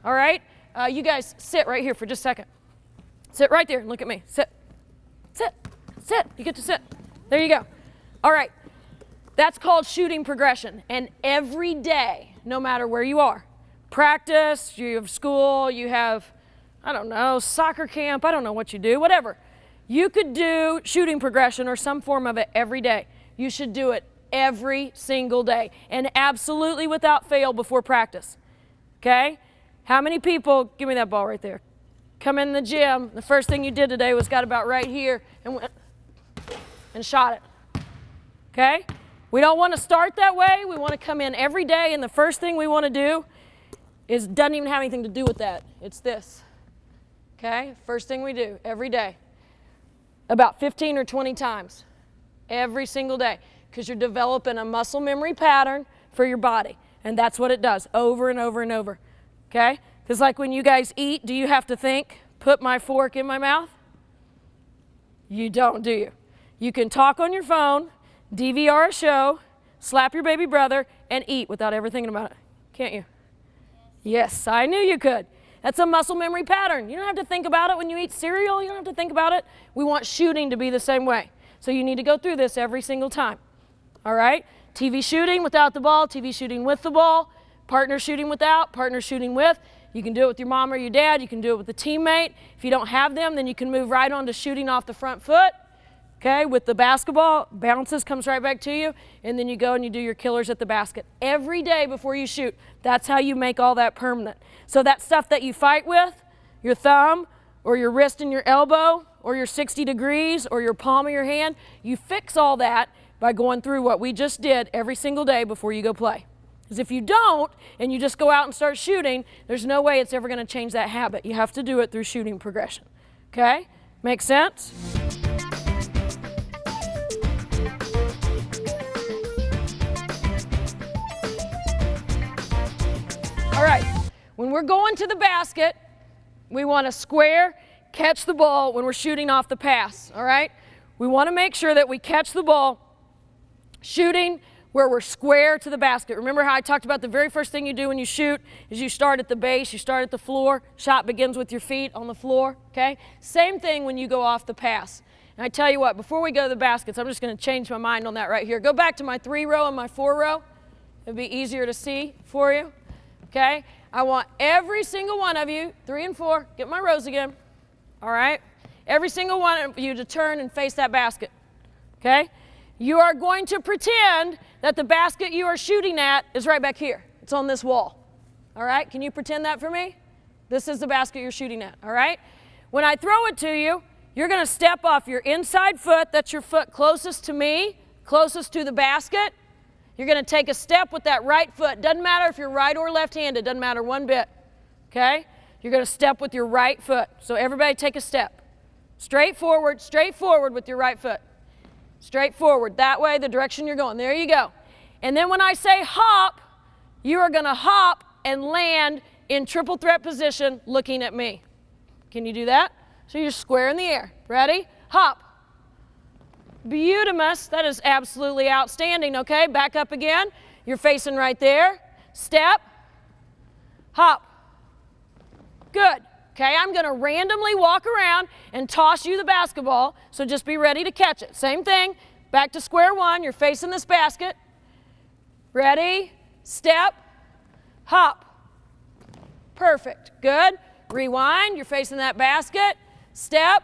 all right, you guys sit right here for just a second. Sit right there and look at me. Sit. Sit. Sit. You get to sit. There you go. All right. That's called shooting progression. And every day, no matter where you are, practice, you have school, you have, I don't know, soccer camp, I don't know what you do, whatever. You could do shooting progression or some form of it every day. You should do it every single day and absolutely without fail before practice. Okay? How many people, give me that ball right there, come in the gym, the first thing you did today was got about right here and went and shot it. Okay? We don't want to start that way. We want to come in every day and the first thing we want to do doesn't even have anything to do with that. It's this. Okay? First thing we do every day. About 15 or 20 times. Every single day, because you're developing a muscle memory pattern for your body. And that's what it does, over and over and over, okay? Because like when you guys eat, do you have to think, put my fork in my mouth? You don't, do you? You can talk on your phone, DVR a show, slap your baby brother, and eat without ever thinking about it, can't you? Yes, I knew you could. That's a muscle memory pattern. You don't have to think about it when you eat cereal. You don't have to think about it. We want shooting to be the same way. So you need to go through this every single time, all right? TV shooting without the ball, TV shooting with the ball, partner shooting without, partner shooting with. You can do it with your mom or your dad. You can do it with a teammate. If you don't have them, then you can move right on to shooting off the front foot, okay? With the basketball, bounces, comes right back to you, and then you go and you do your killers at the basket. Every day before you shoot, that's how you make all that permanent. So that stuff that you fight with, your thumb or your wrist and your elbow or your 60 degrees or your palm of your hand, you fix all that by going through what we just did every single day before you go play. Because if you don't and you just go out and start shooting, there's no way it's ever going to change that habit. You have to do it through shooting progression. Okay? Make sense? All right, when we're going to the basket, we want to square, catch the ball when we're shooting off the pass, all right? We want to make sure that we catch the ball shooting where we're square to the basket. Remember how I talked about the very first thing you do when you shoot is you start at the base, you start at the floor. Shot begins with your feet on the floor, okay? Same thing when you go off the pass. And I tell you what, before we go to the baskets, I'm just going to change my mind on that right here. Go back to my 3 row and my 4 row. It'll be easier to see for you. Okay, I want every single one of you, 3 and 4, get my rows again, all right? Every single one of you to turn and face that basket, okay? You are going to pretend that the basket you are shooting at is right back here. It's on this wall, all right? Can you pretend that for me? This is the basket you're shooting at, all right? When I throw it to you, you're going to step off your inside foot, that's your foot closest to me, closest to the basket. You're going to take a step with that right foot. Doesn't matter if you're right or left-handed. Doesn't matter one bit. Okay? You're going to step with your right foot. So everybody take a step. Straight forward with your right foot. Straight forward. That way, the direction you're going. There you go. And then when I say hop, you are going to hop and land in triple threat position looking at me. Can you do that? So you're square in the air. Ready? Hop. Beautimous. That is absolutely outstanding, okay? Back up again. You're facing right there. Step. Hop. Good. Okay, I'm going to randomly walk around and toss you the basketball, so just be ready to catch it. Same thing. Back to square one. You're facing this basket. Ready? Step. Hop. Perfect. Good. Rewind. You're facing that basket. Step.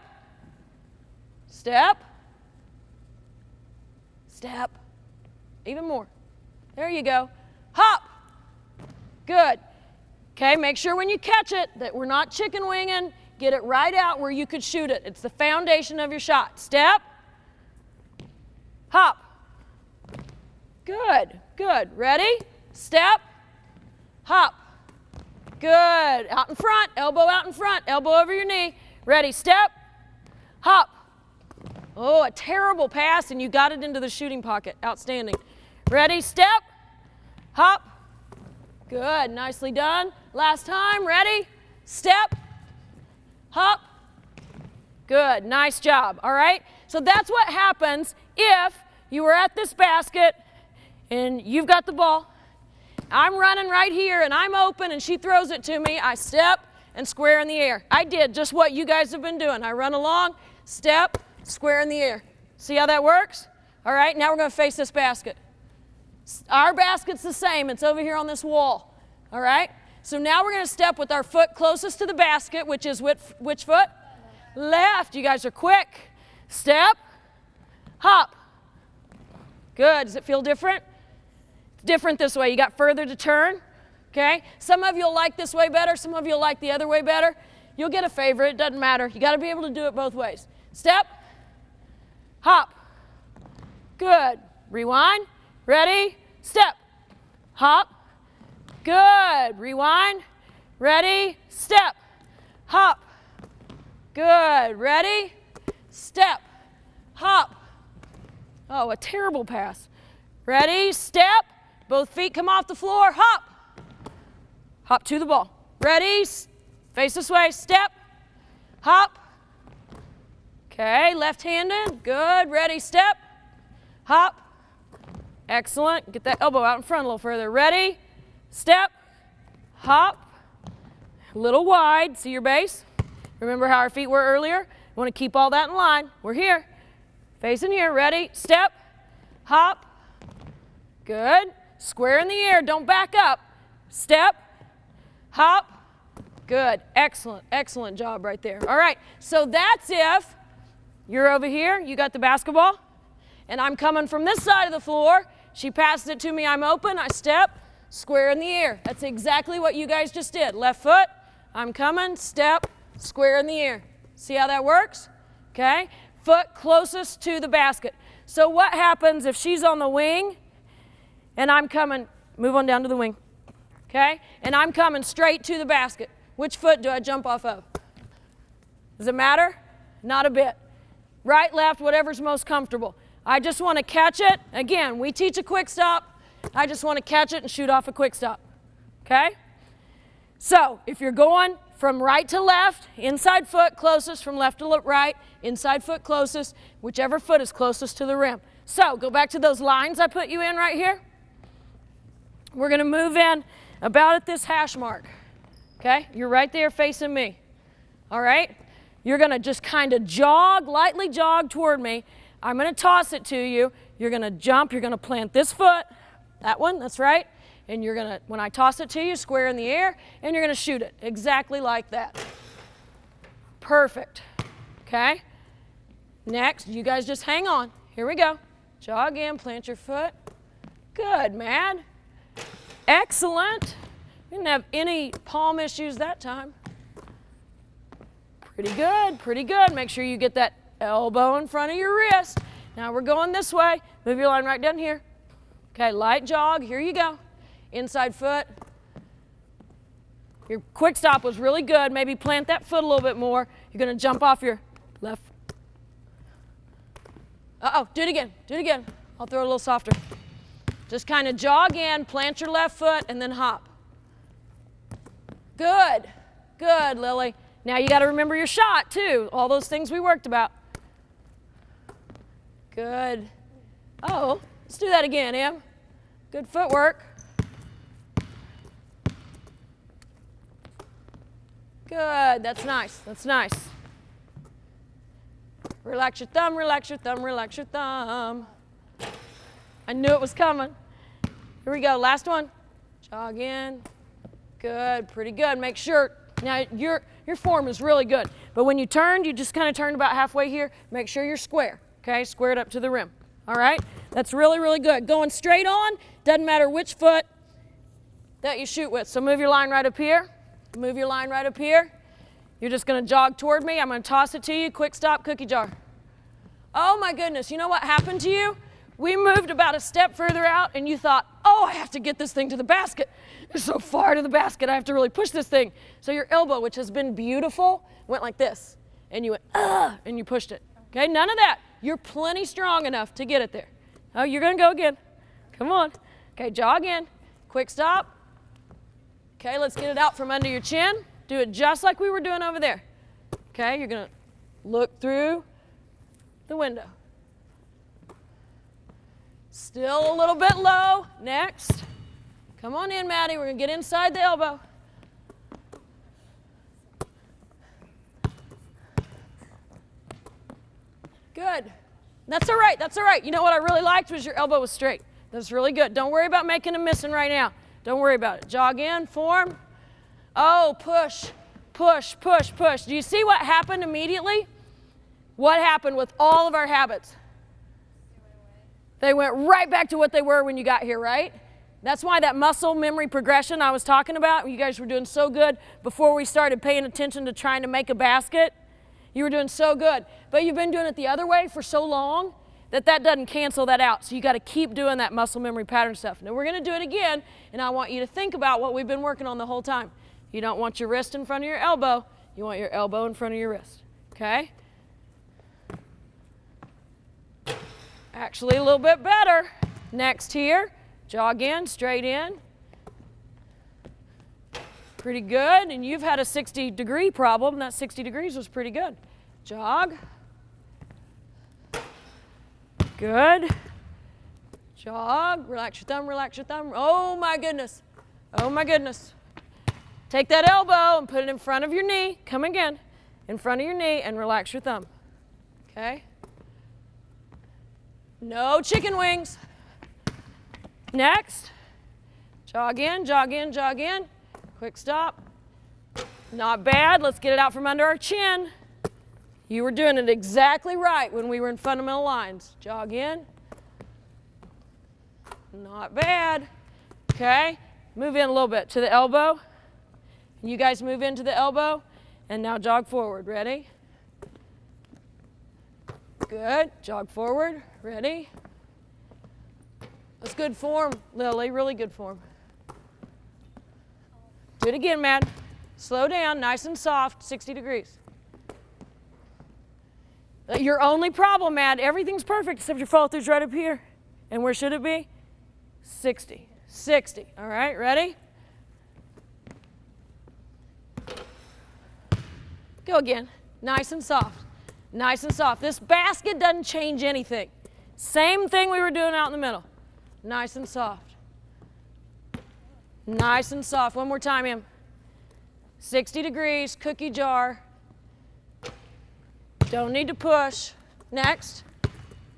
Step. Step. Even more. There you go. Hop. Good. Okay, make sure when you catch it that we're not chicken winging. Get it right out where you could shoot it. It's the foundation of your shot. Step. Hop. Good. Good. Ready? Step. Hop. Good. Out in front. Elbow out in front. Elbow over your knee. Ready? Step. Hop. Oh, a terrible pass, and you got it into the shooting pocket. Outstanding. Ready? Step. Hop. Good. Nicely done. Last time. Ready? Step. Hop. Good. Nice job. All right? So that's what happens if you were at this basket and you've got the ball. I'm running right here, and I'm open, and she throws it to me. I step and square in the air. I did just what you guys have been doing. I run along, step, square in the air. See how that works? All right, now we're going to face this basket. Our basket's the same. It's over here on this wall. All right? So now we're going to step with our foot closest to the basket, which is which foot? Left. You guys are quick. Step. Hop. Good. Does it feel different? It's different this way. You got further to turn. Okay? Some of you will like this way better. Some of you will like the other way better. You'll get a favorite. It doesn't matter. You got to be able to do it both ways. Step. Hop. Good. Rewind. Ready? Step. Hop. Good. Rewind. Ready? Step. Hop. Good. Ready? Step. Hop. Oh, a terrible pass. Ready, step. Both feet come off the floor, hop. Hop to the ball. Ready, face this way, step, hop. Okay, left-handed, good. Ready, step, hop. Excellent. Get that elbow out in front a little further. Ready, step, hop. A little wide, see your base? Remember how our feet were earlier? You want to keep all that in line. We're here. Facing here, ready, step, hop. Good. Square in the air, don't back up. Step, hop. Good. Excellent, excellent job right there. All right, so that's if you're over here, you got the basketball, and I'm coming from this side of the floor. She passes it to me, I'm open, I step, square in the air. That's exactly what you guys just did. Left foot, I'm coming, step, square in the air. See how that works? Okay, foot closest to the basket. So what happens if she's on the wing and I'm coming, move on down to the wing, okay? And I'm coming straight to the basket. Which foot do I jump off of? Does it matter? Not a bit. Right, left, whatever's most comfortable. I just want to catch it. Again, we teach a quick stop. I just want to catch it and shoot off a quick stop, okay? So if you're going from right to left, inside foot closest, from left to right, inside foot closest, whichever foot is closest to the rim. So go back to those lines I put you in right here. We're going to move in about at this hash mark, okay? You're right there facing me, all right? You're going to just kind of jog, lightly jog toward me. I'm going to toss it to you. You're going to jump. You're going to plant this foot, that one, that's right. And you're going to, when I toss it to you, square in the air, and you're going to shoot it exactly like that. Perfect, okay? Next, you guys just hang on. Here we go. Jog in, plant your foot. Good, man. Excellent. We didn't have any palm issues that time. Pretty good, pretty good. Make sure you get that elbow in front of your wrist. Now we're going this way. Move your line right down here. Okay, light jog. Here you go. Inside foot. Your quick stop was really good. Maybe plant that foot a little bit more. You're going to jump off your left. Uh-oh, do it again. Do it again. I'll throw it a little softer. Just kind of jog in, plant your left foot, and then hop. Good. Good, Lily. Now you got to remember your shot, too. All those things we worked about. Good. Oh, let's do that again, Em. Good footwork. Good. That's nice. That's nice. Relax your thumb, relax your thumb, relax your thumb. I knew it was coming. Here we go. Last one. Jog in. Good. Pretty good. Make sure. Now, your form is really good. But when you turned, you just kind of turned about halfway here. Make sure you're square. Okay? Squared up to the rim. All right? That's really, really good. Going straight on. Doesn't matter which foot that you shoot with. So move your line right up here. Move your line right up here. You're just going to jog toward me. I'm going to toss it to you. Quick stop, cookie jar. Oh, my goodness. You know what happened to you? We moved about a step further out, and you thought, oh, I have to get this thing to the basket. It's so far to the basket, I have to really push this thing. So your elbow, which has been beautiful, went like this. And you went, and you pushed it. Okay, none of that. You're plenty strong enough to get it there. Oh, you're going to go again. Come on. Okay, jog in. Quick stop. Okay, let's get it out from under your chin. Do it just like we were doing over there. Okay, you're going to look through the window. Still a little bit low. Next. Come on in, Maddie. We're going to get inside the elbow. Good. That's all right. That's all right. You know what I really liked was your elbow was straight. That's really good. Don't worry about making a missing right now. Don't worry about it. Jog in, form. Oh, push, push, push, push. Do you see what happened immediately? What happened with all of our habits? They went right back to what they were when you got here, right? That's why that muscle memory progression I was talking about, you guys were doing so good before we started paying attention to trying to make a basket. You were doing so good. But you've been doing it the other way for so long that doesn't cancel that out. So you got to keep doing that muscle memory pattern stuff. Now we're going to do it again, and I want you to think about what we've been working on the whole time. You don't want your wrist in front of your elbow. You want your elbow in front of your wrist. Okay? Actually, a little bit better. Next here, jog in, straight in. Pretty good, and you've had a 60-degree problem. That 60 degrees was pretty good. Jog. Good. Jog, relax your thumb, relax your thumb. Oh my goodness, oh my goodness. Take that elbow and put it in front of your knee. Come again, in front of your knee and relax your thumb, okay? No chicken wings. Next, jog in, jog in, jog in. Quick stop. Not bad, let's get it out from under our chin. You were doing it exactly right when we were in fundamental lines. Jog in. Not bad. Okay, move in a little bit to the elbow. You guys move into the elbow, and now jog forward. Ready? Good. Jog forward. Ready? That's good form, Lily. Really good form. Do it again, Mad. Slow down, nice and soft, 60 degrees. Your only problem, Mad, everything's perfect except your follow through's right up here. And where should it be? 60. 60. All right, ready? Go again. Nice and soft. Nice and soft. This basket doesn't change anything. Same thing we were doing out in the middle. Nice and soft. Nice and soft. One more time, Em. 60 degrees, cookie jar. Don't need to push. Next.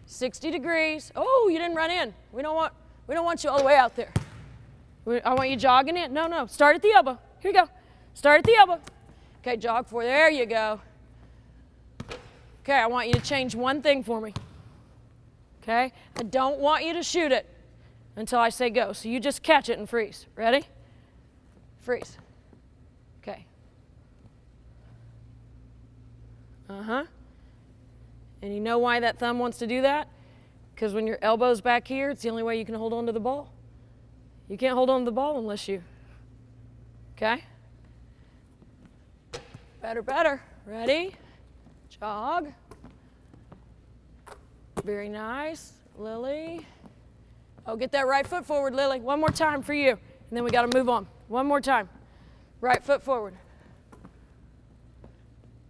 60 degrees. Oh, you didn't run in. We don't want you all the way out there. I want you jogging in. No, no. Start at the elbow. Here you go. Start at the elbow. Okay, jog forward. There you go. Okay, I want you to change one thing for me. Okay? I don't want you to shoot it until I say go. So you just catch it and freeze. Ready? Freeze. Okay. Uh-huh. And you know why that thumb wants to do that? Because when your elbow's back here, it's the only way you can hold on to the ball. You can't hold on to the ball unless you, okay? Better, better. Ready? Jog. Very nice. Lily. Oh, get that right foot forward, Lily. One more time for you. And then we got to move on. One more time. Right foot forward.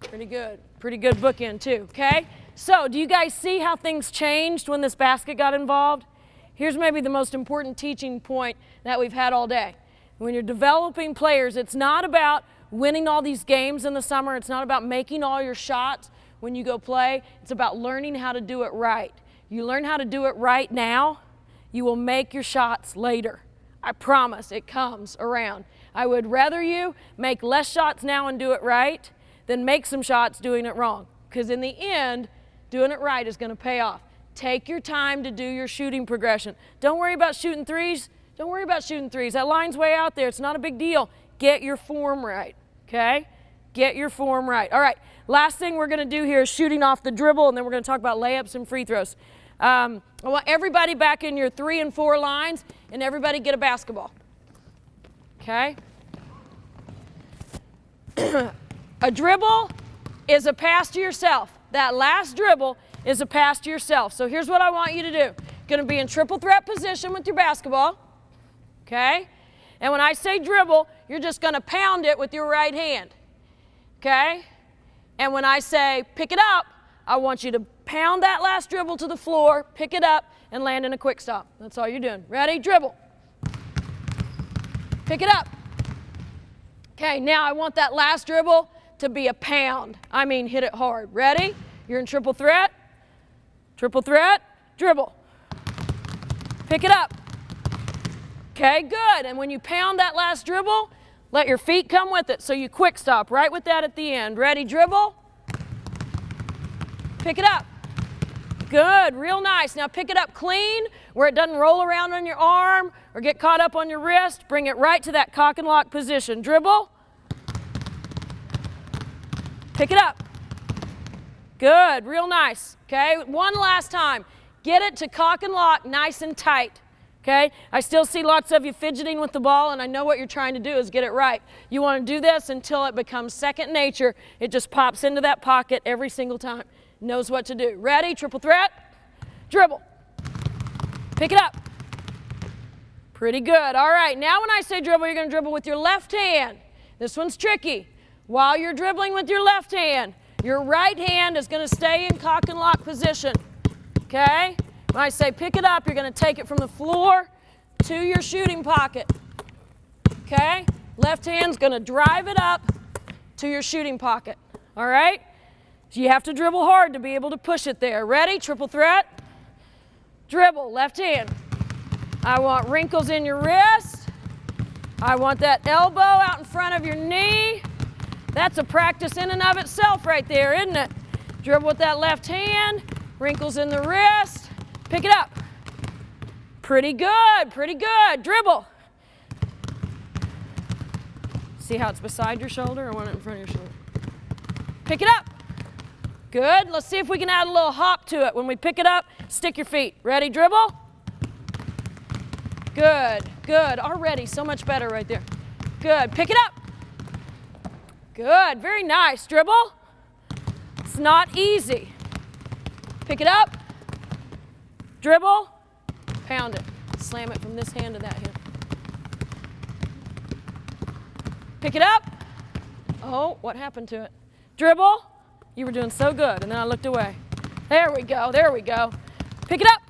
Pretty good. Pretty good bookend too, okay? So, do you guys see how things changed when this basket got involved? Here's maybe the most important teaching point that we've had all day. When you're developing players, it's not about winning all these games in the summer. It's not about making all your shots when you go play. It's about learning how to do it right. You learn how to do it right now, you will make your shots later. I promise it comes around. I would rather you make less shots now and do it right than make some shots doing it wrong. Because in the end, doing it right is going to pay off. Take your time to do your shooting progression. Don't worry about shooting threes. Don't worry about shooting threes. That line's way out there. It's not a big deal. Get your form right, okay? Get your form right. All right, last thing we're going to do here is shooting off the dribble, and then we're going to talk about layups and free throws. I want everybody back in your 3 and 4 lines, and everybody get a basketball, okay? A dribble is a pass to yourself. That last dribble is a pass to yourself. So here's what I want you to do. You're going to be in triple threat position with your basketball, okay? And when I say dribble, you're just going to pound it with your right hand, okay? And when I say pick it up, I want you to pound that last dribble to the floor, pick it up, and land in a quick stop. That's all you're doing. Ready? Dribble. Pick it up. Okay, now I want that last dribble to be a pound. I mean, hit it hard. Ready? You're in triple threat, dribble. Pick it up. Okay, good. And when you pound that last dribble, let your feet come with it. So you quick stop right with that at the end. Ready, dribble. Pick it up. Good, real nice. Now pick it up clean where it doesn't roll around on your arm or get caught up on your wrist. Bring it right to that cock and lock position. Dribble. Pick it up. Good, real nice. Okay, one last time. Get it to cock and lock nice and tight. Okay, I still see lots of you fidgeting with the ball, and I know what you're trying to do is get it right. You want to do this until it becomes second nature. It just pops into that pocket every single time. Knows what to do. Ready? Triple threat. Dribble. Pick it up. Pretty good. All right, now when I say dribble, you're going to dribble with your left hand. This one's tricky. While you're dribbling with your left hand, your right hand is going to stay in cock and lock position. Okay? When I say pick it up, you're going to take it from the floor to your shooting pocket. Okay? Left hand's going to drive it up to your shooting pocket. All right? So you have to dribble hard to be able to push it there. Ready? Triple threat. Dribble, left hand. I want wrinkles in your wrist. I want that elbow out in front of your knee. That's a practice in and of itself right there, isn't it? Dribble with that left hand, wrinkles in the wrist. Pick it up. Pretty good, pretty good. Dribble. See how it's beside your shoulder? I want it in front of your shoulder. Pick it up. Good. Let's see if we can add a little hop to it. When we pick it up, stick your feet. Ready, dribble? Good, good. Already so much better right there. Good. Pick it up. Good. Very nice. Dribble. It's not easy. Pick it up. Dribble. Pound it. Slam it from this hand to that hand. Pick it up. Oh, what happened to it? Dribble. You were doing so good, and then I looked away. There we go. There we go. Pick it up.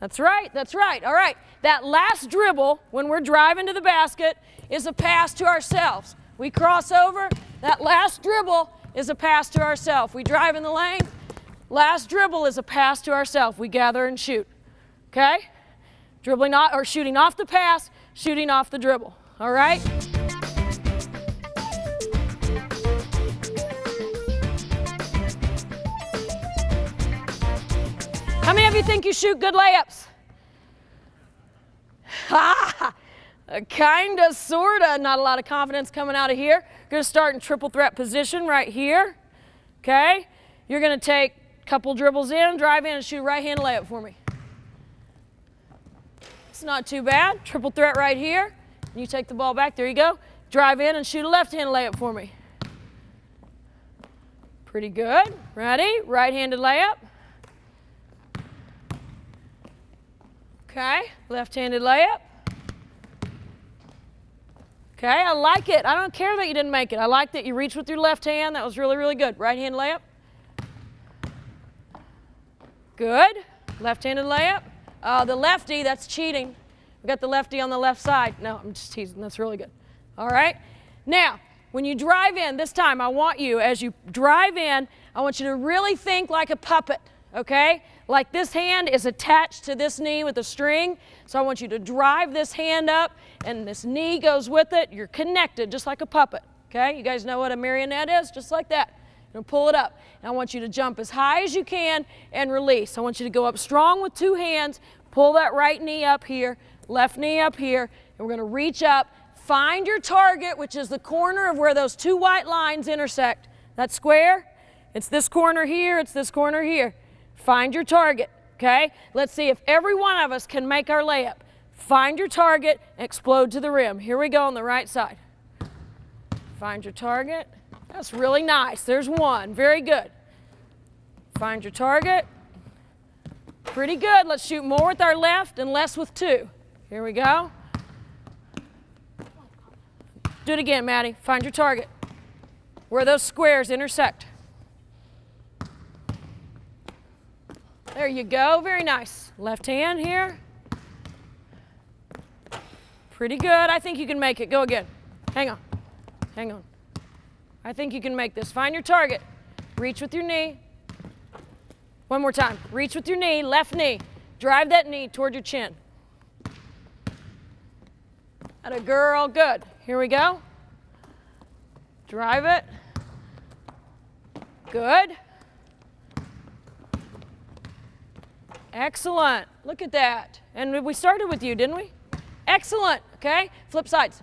That's right. That's right. All right. That last dribble, when we're driving to the basket, is a pass to ourselves. We cross over. That last dribble is a pass to ourselves. We drive in the lane. Last dribble is a pass to ourselves. We gather and shoot. Okay? Dribbling or shooting off the pass, shooting off the dribble. All right? How many of you think you shoot good layups? Ha! Kinda, sorta. Not a lot of confidence coming out of here. You're gonna start in triple threat position right here. Okay? You're gonna take a couple dribbles in, drive in, and shoot a right-hand layup for me. It's not too bad. Triple threat right here. You take the ball back. There you go. Drive in and shoot a left-hand layup for me. Pretty good. Ready? Right-handed layup. Okay, left-handed layup. Okay, I like it. I don't care that you didn't make it. I like that you reached with your left hand. That was really, really good. Right-hand layup. Good. Left-handed layup. The lefty, that's cheating. We got the lefty on the left side. No, I'm just teasing. That's really good. All right. Now, when you drive in, this time I want you, as you drive in, I want you to really think like a puppet, okay? Like this hand is attached to this knee with a string, so I want you to drive this hand up, and this knee goes with it. You're connected, just like a puppet, okay? You guys know what a marionette is? Just like that. You're gonna pull it up. And I want you to jump as high as you can and release. I want you to go up strong with two hands, pull that right knee up here, left knee up here, and we're gonna reach up, find your target, which is the corner of where those two white lines intersect. That square, it's this corner here, it's this corner here. Find your target, okay? Let's see if every one of us can make our layup. Find your target, explode to the rim. Here we go on the right side. Find your target. That's really nice. There's one. Very good. Find your target. Pretty good. Let's shoot more with our left and less with two. Here we go. Do it again, Maddie. Find your target. Where those squares intersect. There you go. Very nice. Left hand here. Pretty good. I think you can make it. Go again. Hang on. Hang on. I think you can make this. Find your target. Reach with your knee. One more time. Reach with your knee, left knee. Drive that knee toward your chin. Atta girl. Good. Here we go. Drive it. Good. Excellent. Look at that. And we started with you, didn't we? Excellent. Okay. Flip sides.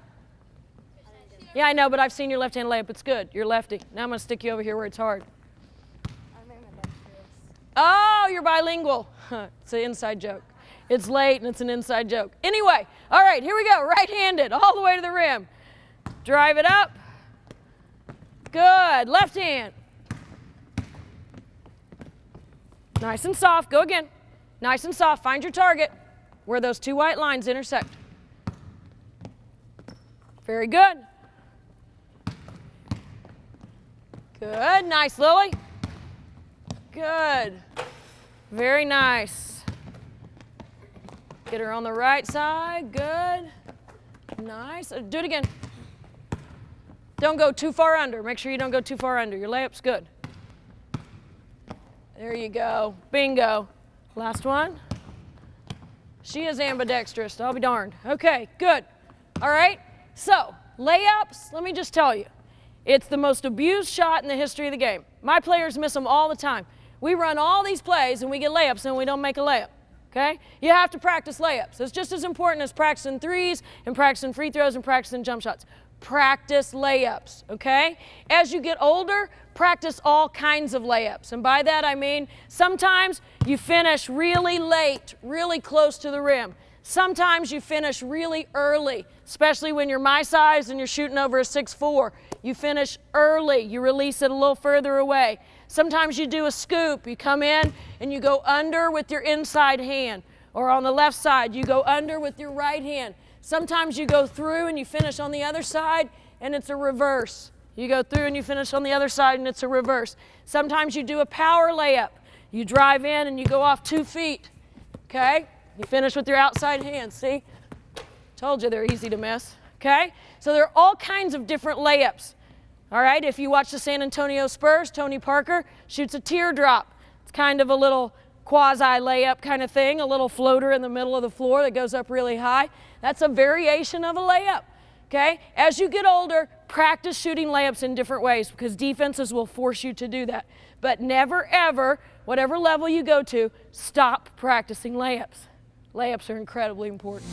Yeah, I know, but I've seen your left-hand layup. It's good. You're lefty. Now I'm going to stick you over here where it's hard. Oh, you're bilingual. It's an inside joke. It's late and it's an inside joke. Anyway, all right, here we go. Right-handed all the way to the rim. Drive it up. Good. Left hand. Nice and soft. Go again. Nice and soft. Find your target where those two white lines intersect. Very good. Good. Nice, Lily. Good. Very nice. Get her on the right side. Good. Nice. Do it again. Don't go too far under. Make sure you don't go too far under. Your layup's good. There you go. Bingo. Last one. She is ambidextrous. I'll be darned. Okay, good. All right. So, layups, let me just tell you, it's the most abused shot in the history of the game. My players miss them all the time. We run all these plays and we get layups and we don't make a layup. Okay? You have to practice layups. It's just as important as practicing threes and practicing free throws and practicing jump shots. Practice layups, okay? As you get older, practice all kinds of layups. And by that I mean sometimes you finish really late, really close to the rim. Sometimes you finish really early, especially when you're my size and you're shooting over a 6'4". You finish early. You release it a little further away. Sometimes you do a scoop. You come in and you go under with your inside hand. Or on the left side, you go under with your right hand. Sometimes you go through and you finish on the other side and it's a reverse. You go through and you finish on the other side and it's a reverse. Sometimes you do a power layup. You drive in and you go off 2 feet, okay? You finish with your outside hand, see? Told you they're easy to miss, okay? So there are all kinds of different layups, all right? If you watch the San Antonio Spurs, Tony Parker shoots a teardrop. It's kind of a little quasi layup kind of thing, a little floater in the middle of the floor that goes up really high. That's a variation of a layup, okay? As you get older, practice shooting layups in different ways because defenses will force you to do that. But never ever, whatever level you go to, stop practicing layups. Layups are incredibly important.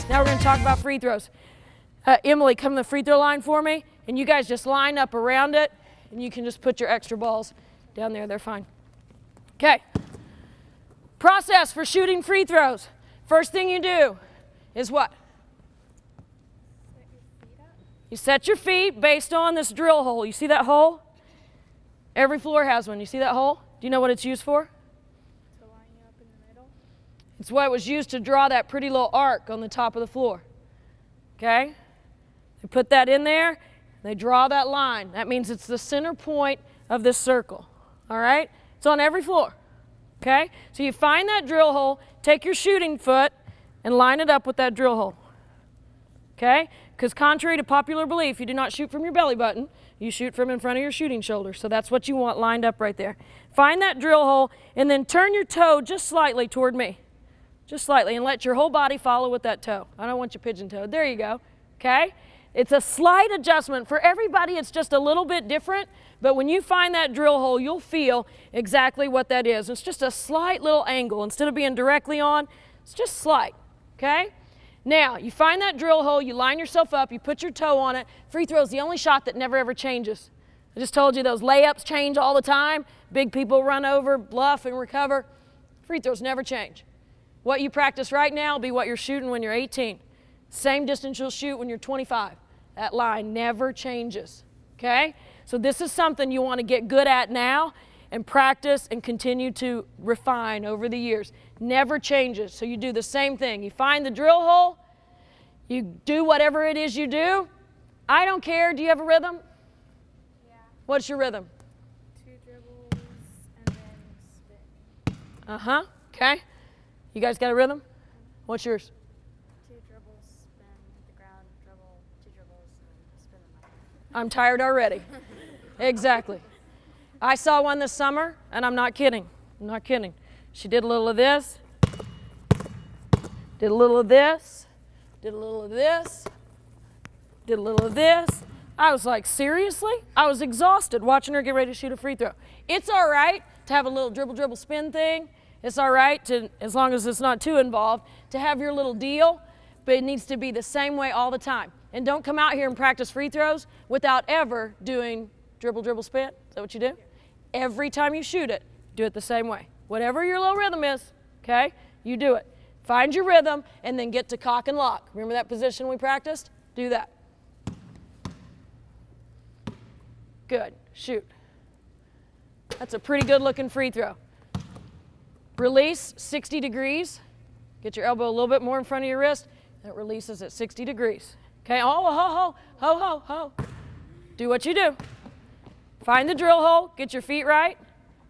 Now we're going to talk about free throws. Emily, come to the free throw line for me, and you guys just line up around it, and you can just put your extra balls down there. They're fine. Okay. Process for shooting free throws. First thing you do is what? You set your feet based on this drill hole. You see that hole? Every floor has one. You see that hole? Do you know what it's used for? To line you up in the middle. It's what was used to draw that pretty little arc on the top of the floor. Okay? They put that in there. They draw that line. That means it's the center point of this circle. All right? It's on every floor. Okay? So you find that drill hole, take your shooting foot, and line it up with that drill hole. Okay? Because contrary to popular belief, you do not shoot from your belly button. You shoot from in front of your shooting shoulder. So that's what you want lined up right there. Find that drill hole, and then turn your toe just slightly toward me. Just slightly, and let your whole body follow with that toe. I don't want you pigeon-toed. There you go. Okay? It's a slight adjustment. For everybody, it's just a little bit different. But when you find that drill hole, you'll feel exactly what that is. It's just a slight little angle. Instead of being directly on, it's just slight. Okay? Now, you find that drill hole, you line yourself up, you put your toe on it. Free throw is the only shot that never ever changes. I just told you those layups change all the time. Big people run over, bluff, and recover. Free throws never change. What you practice right now will be what you're shooting when you're 18. Same distance you'll shoot when you're 25. That line never changes, okay? So this is something you want to get good at now and practice and continue to refine over the years. Never changes. So you do the same thing. You find the drill hole, you do whatever it is you do. I don't care. Do you have a rhythm? Yeah. What's your rhythm? 2 dribbles and then spin. Uh-huh. Okay. You guys got a rhythm? What's yours? 2 dribbles, spin, hit the ground, dribble, 2 dribbles, and spin them up. I'm tired already. Exactly. I saw one this summer, and I'm not kidding. I'm not kidding. She did a little of this, did a little of this, did a little of this, did a little of this. I was like, seriously? I was exhausted watching her get ready to shoot a free throw. It's all right to have a little dribble, dribble, spin thing. It's all right, to, as long as it's not too involved, to have your little deal, but it needs to be the same way all the time. And don't come out here and practice free throws without ever doing dribble, dribble, spin. Is that what you do? Every time you shoot it, do it the same way. Whatever your little rhythm is, okay, you do it. Find your rhythm and then get to cock and lock. Remember that position we practiced? Do that. Good. Shoot. That's a pretty good looking free throw. Release 60 degrees. Get your elbow a little bit more in front of your wrist. That releases at 60 degrees. Okay, oh, ho, ho, ho, ho, ho. Do what you do. Find the drill hole, get your feet right.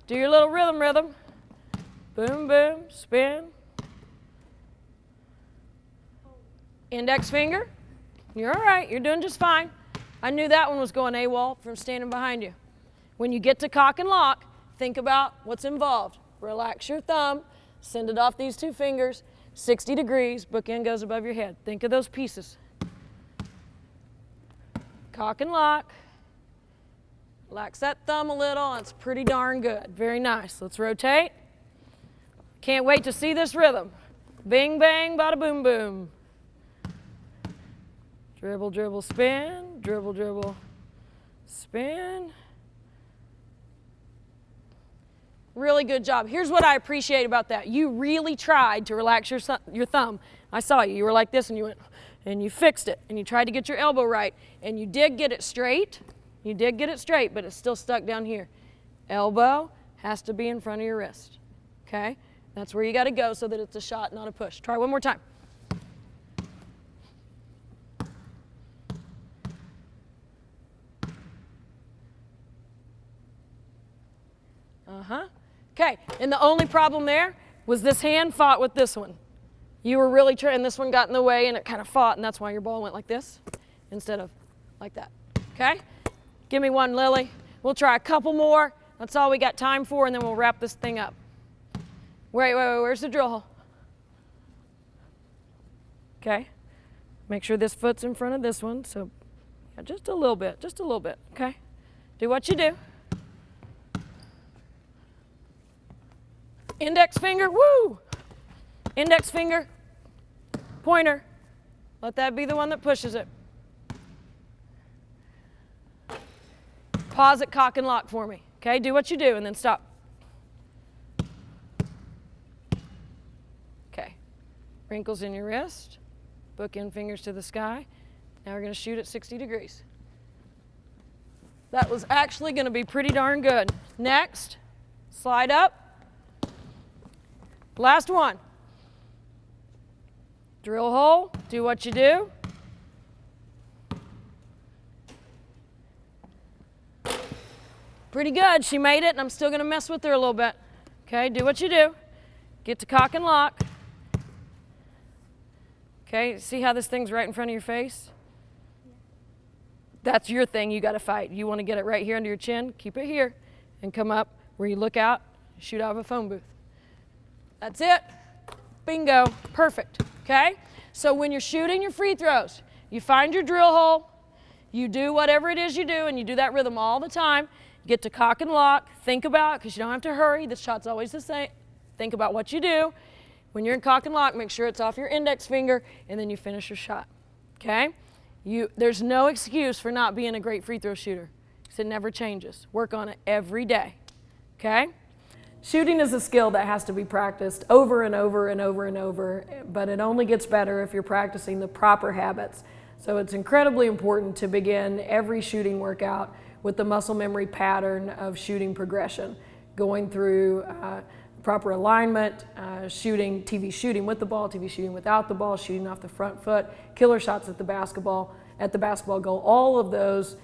Do your little rhythm. Boom, boom, spin. Index finger. You're all right, you're doing just fine. I knew that one was going AWOL from standing behind you. When you get to cock and lock, think about what's involved. Relax your thumb, send it off these two fingers, 60 degrees, bookend goes above your head. Think of those pieces. Cock and lock. Relax that thumb a little, it's pretty darn good. Very nice. Let's rotate. Can't wait to see this rhythm. Bing, bang, bada, boom, boom. Dribble, dribble, spin. Dribble, dribble, spin. Really good job. Here's what I appreciate about that. You really tried to relax your thumb. I saw you. You were like this and you went, and you fixed it. And you tried to get your elbow right. And you did get it straight. You did get it straight, but it's still stuck down here. Elbow has to be in front of your wrist. Okay? That's where you got to go so that it's a shot, not a push. Try one more time. Okay, and the only problem there was this hand fought with this one. You were really trying, this one got in the way and it kind of fought, and that's why your ball went like this instead of like that. Okay? Give me one, Lily. We'll try a couple more. That's all we got time for, and then we'll wrap this thing up. Wait, where's the drill hole? Okay. Make sure this foot's in front of this one, so yeah, just a little bit, okay? Do what you do. Index finger, woo! Index finger, pointer. Let that be the one that pushes it. Pause at cock and lock for me. Okay, do what you do and then stop. Okay, wrinkles in your wrist, bookend fingers to the sky. Now we're going to shoot at 60 degrees. That was actually going to be pretty darn good. Next, slide up. Last one. Drill hole, do what you do. Pretty good, she made it, and I'm still gonna mess with her a little bit. Okay, do what you do. Get to cock and lock. Okay, see how this thing's right in front of your face? That's your thing you gotta fight. You wanna get it right here under your chin, keep it here, and come up where you look out, shoot out of a phone booth. That's it. Bingo. Perfect. Okay? So when you're shooting your free throws, you find your drill hole, you do whatever it is you do, and you do that rhythm all the time. Get to cock and lock. Think about, because you don't have to hurry, this shot's always the same. Think about what you do. When you're in cock and lock, make sure it's off your index finger, and then you finish your shot. Okay? There's no excuse for not being a great free throw shooter, because it never changes. Work on it every day. Okay? Shooting is a skill that has to be practiced over and over and over and over, but it only gets better if you're practicing the proper habits. So it's incredibly important to begin every shooting workout with the muscle memory pattern of shooting progression, going through proper alignment, TV shooting with the ball, TV shooting without the ball, shooting off the front foot, killer shots at the basketball goal. All of those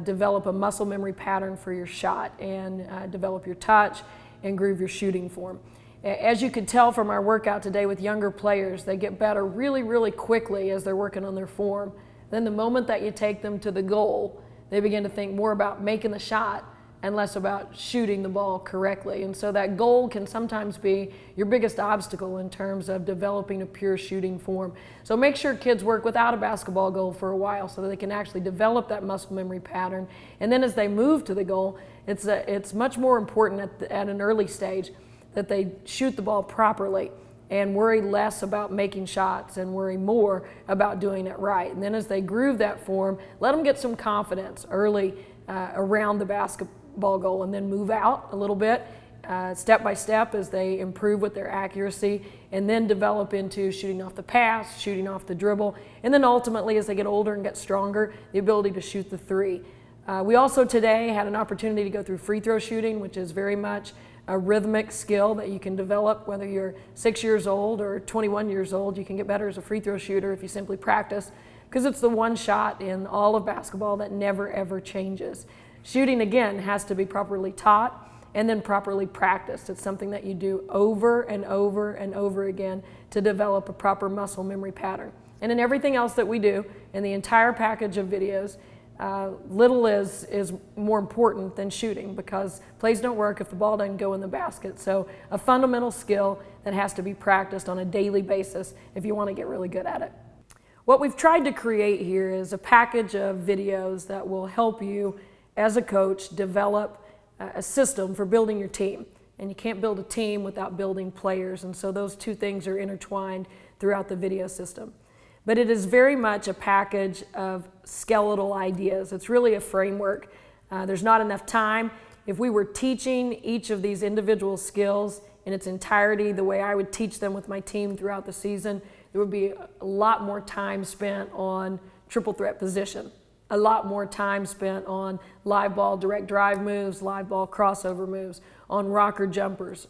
develop a muscle memory pattern for your shot and develop your touch and groove your shooting form. As you could tell from our workout today with younger players, they get better really, really quickly as they're working on their form. Then the moment that you take them to the goal, they begin to think more about making the shot and less about shooting the ball correctly. And so that goal can sometimes be your biggest obstacle in terms of developing a pure shooting form. So make sure kids work without a basketball goal for a while so that they can actually develop that muscle memory pattern. And then as they move to the goal, it's much more important at an early stage that they shoot the ball properly and worry less about making shots and worry more about doing it right. And then as they groove that form, let them get some confidence early around the basketball goal and then move out a little bit step by step as they improve with their accuracy and then develop into shooting off the pass, shooting off the dribble, and then ultimately as they get older and get stronger, the ability to shoot the three. We also today had an opportunity to go through free throw shooting, which is very much a rhythmic skill that you can develop whether you're 6 years old or 21 years old. You can get better as a free throw shooter if you simply practice, because it's the one shot in all of basketball that never ever changes. Shooting, again, has to be properly taught and then properly practiced. It's something that you do over and over and over again to develop a proper muscle memory pattern. And in everything else that we do, in the entire package of videos, little is more important than shooting, because plays don't work if the ball doesn't go in the basket. So a fundamental skill that has to be practiced on a daily basis if you want to get really good at it. What we've tried to create here is a package of videos that will help you as a coach develop a system for building your team. And you can't build a team without building players, and so those two things are intertwined throughout the video system. But it is very much a package of skeletal ideas. It's really a framework. There's not enough time. If we were teaching each of these individual skills in its entirety the way I would teach them with my team throughout the season, there would be a lot more time spent on triple threat position, a lot more time spent on live ball direct drive moves, live ball crossover moves, on rocker jumpers,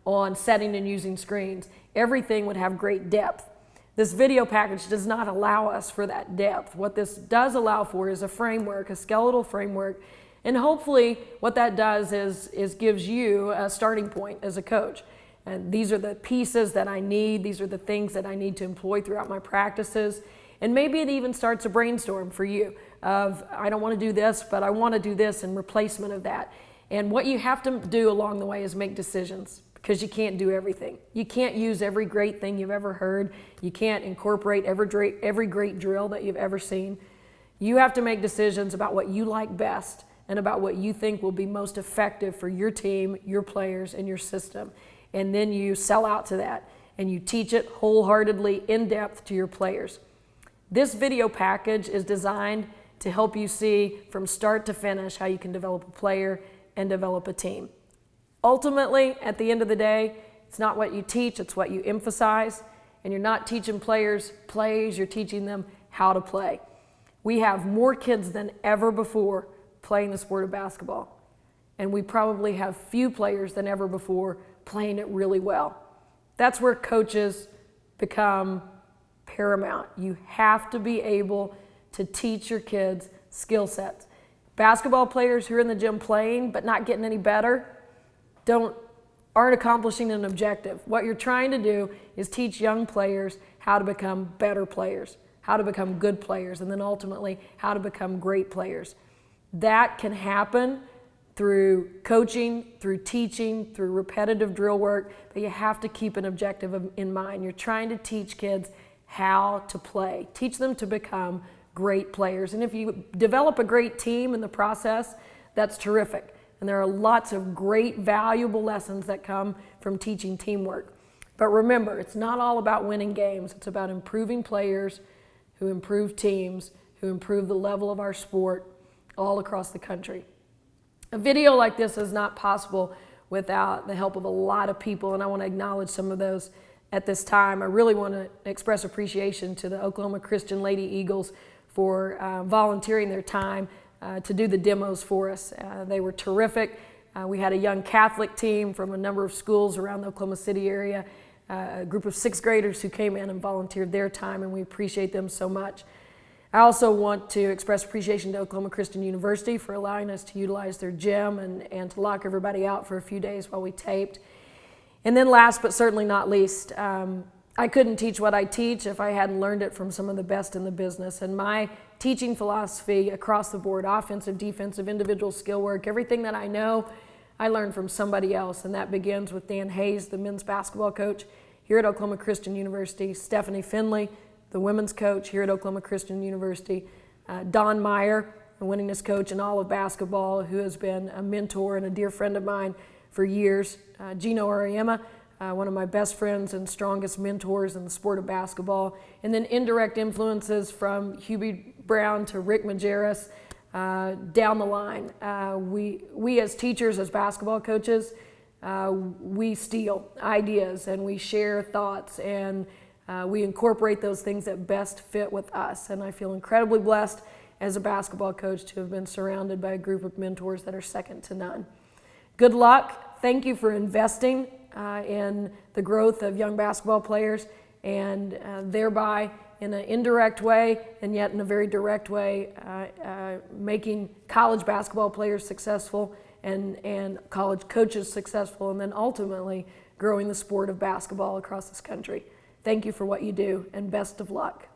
on setting and using screens. Everything would have great depth. This video package does not allow us for that depth. What this does allow for is a framework, a skeletal framework, and hopefully what that does is gives you a starting point as a coach. And these are the pieces that I need, these are the things that I need to employ throughout my practices. And maybe it even starts a brainstorm for you of, I don't want to do this, but I want to do this in replacement of that. And what you have to do along the way is make decisions, because you can't do everything. You can't use every great thing you've ever heard. You can't incorporate every great drill that you've ever seen. You have to make decisions about what you like best and about what you think will be most effective for your team, your players, and your system. And then you sell out to that, and you teach it wholeheartedly, in depth to your players. This video package is designed to help you see from start to finish how you can develop a player and develop a team. Ultimately, at the end of the day, it's not what you teach, it's what you emphasize. And you're not teaching players plays, you're teaching them how to play. We have more kids than ever before playing the sport of basketball. And we probably have few players than ever before playing it really well. That's where coaches become paramount. You have to be able to teach your kids skill sets. Basketball players who are in the gym playing but not getting any better aren't accomplishing an objective. What you're trying to do is teach young players how to become better players, how to become good players, and then ultimately how to become great players. That can happen through coaching, through teaching, through repetitive drill work, but you have to keep an objective in mind. You're trying to teach kids how to play. Teach them to become great players. And if you develop a great team in the process, that's terrific. And there are lots of great, valuable lessons that come from teaching teamwork. But remember, it's not all about winning games. It's about improving players who improve teams, who improve the level of our sport all across the country. A video like this is not possible without the help of a lot of people, and I want to acknowledge some of those at this time. I really want to express appreciation to the Oklahoma Christian Lady Eagles for volunteering their time to do the demos for us. They were terrific. We had a young Catholic team from a number of schools around the Oklahoma City area, a group of sixth graders who came in and volunteered their time, and we appreciate them so much. I also want to express appreciation to Oklahoma Christian University for allowing us to utilize their gym and to lock everybody out for a few days while we taped. And then last but certainly not least, I couldn't teach what I teach if I hadn't learned it from some of the best in the business. And my teaching philosophy across the board, offensive, defensive, individual skill work, everything that I know, I learned from somebody else. And that begins with Dan Hayes, the men's basketball coach here at Oklahoma Christian University, Stephanie Finley, the women's coach here at Oklahoma Christian University, Don Meyer, the winningest coach in all of basketball, who has been a mentor and a dear friend of mine for years, Gino Ariema, one of my best friends and strongest mentors in the sport of basketball, and then indirect influences from Hubie Brown to Rick Majerus down the line. We as teachers, as basketball coaches, we steal ideas and we share thoughts, and we incorporate those things that best fit with us. And I feel incredibly blessed as a basketball coach to have been surrounded by a group of mentors that are second to none. Good luck. Thank you for investing in the growth of young basketball players, and thereby in an indirect way and yet in a very direct way making college basketball players successful and college coaches successful, and then ultimately growing the sport of basketball across this country. Thank you for what you do, and best of luck.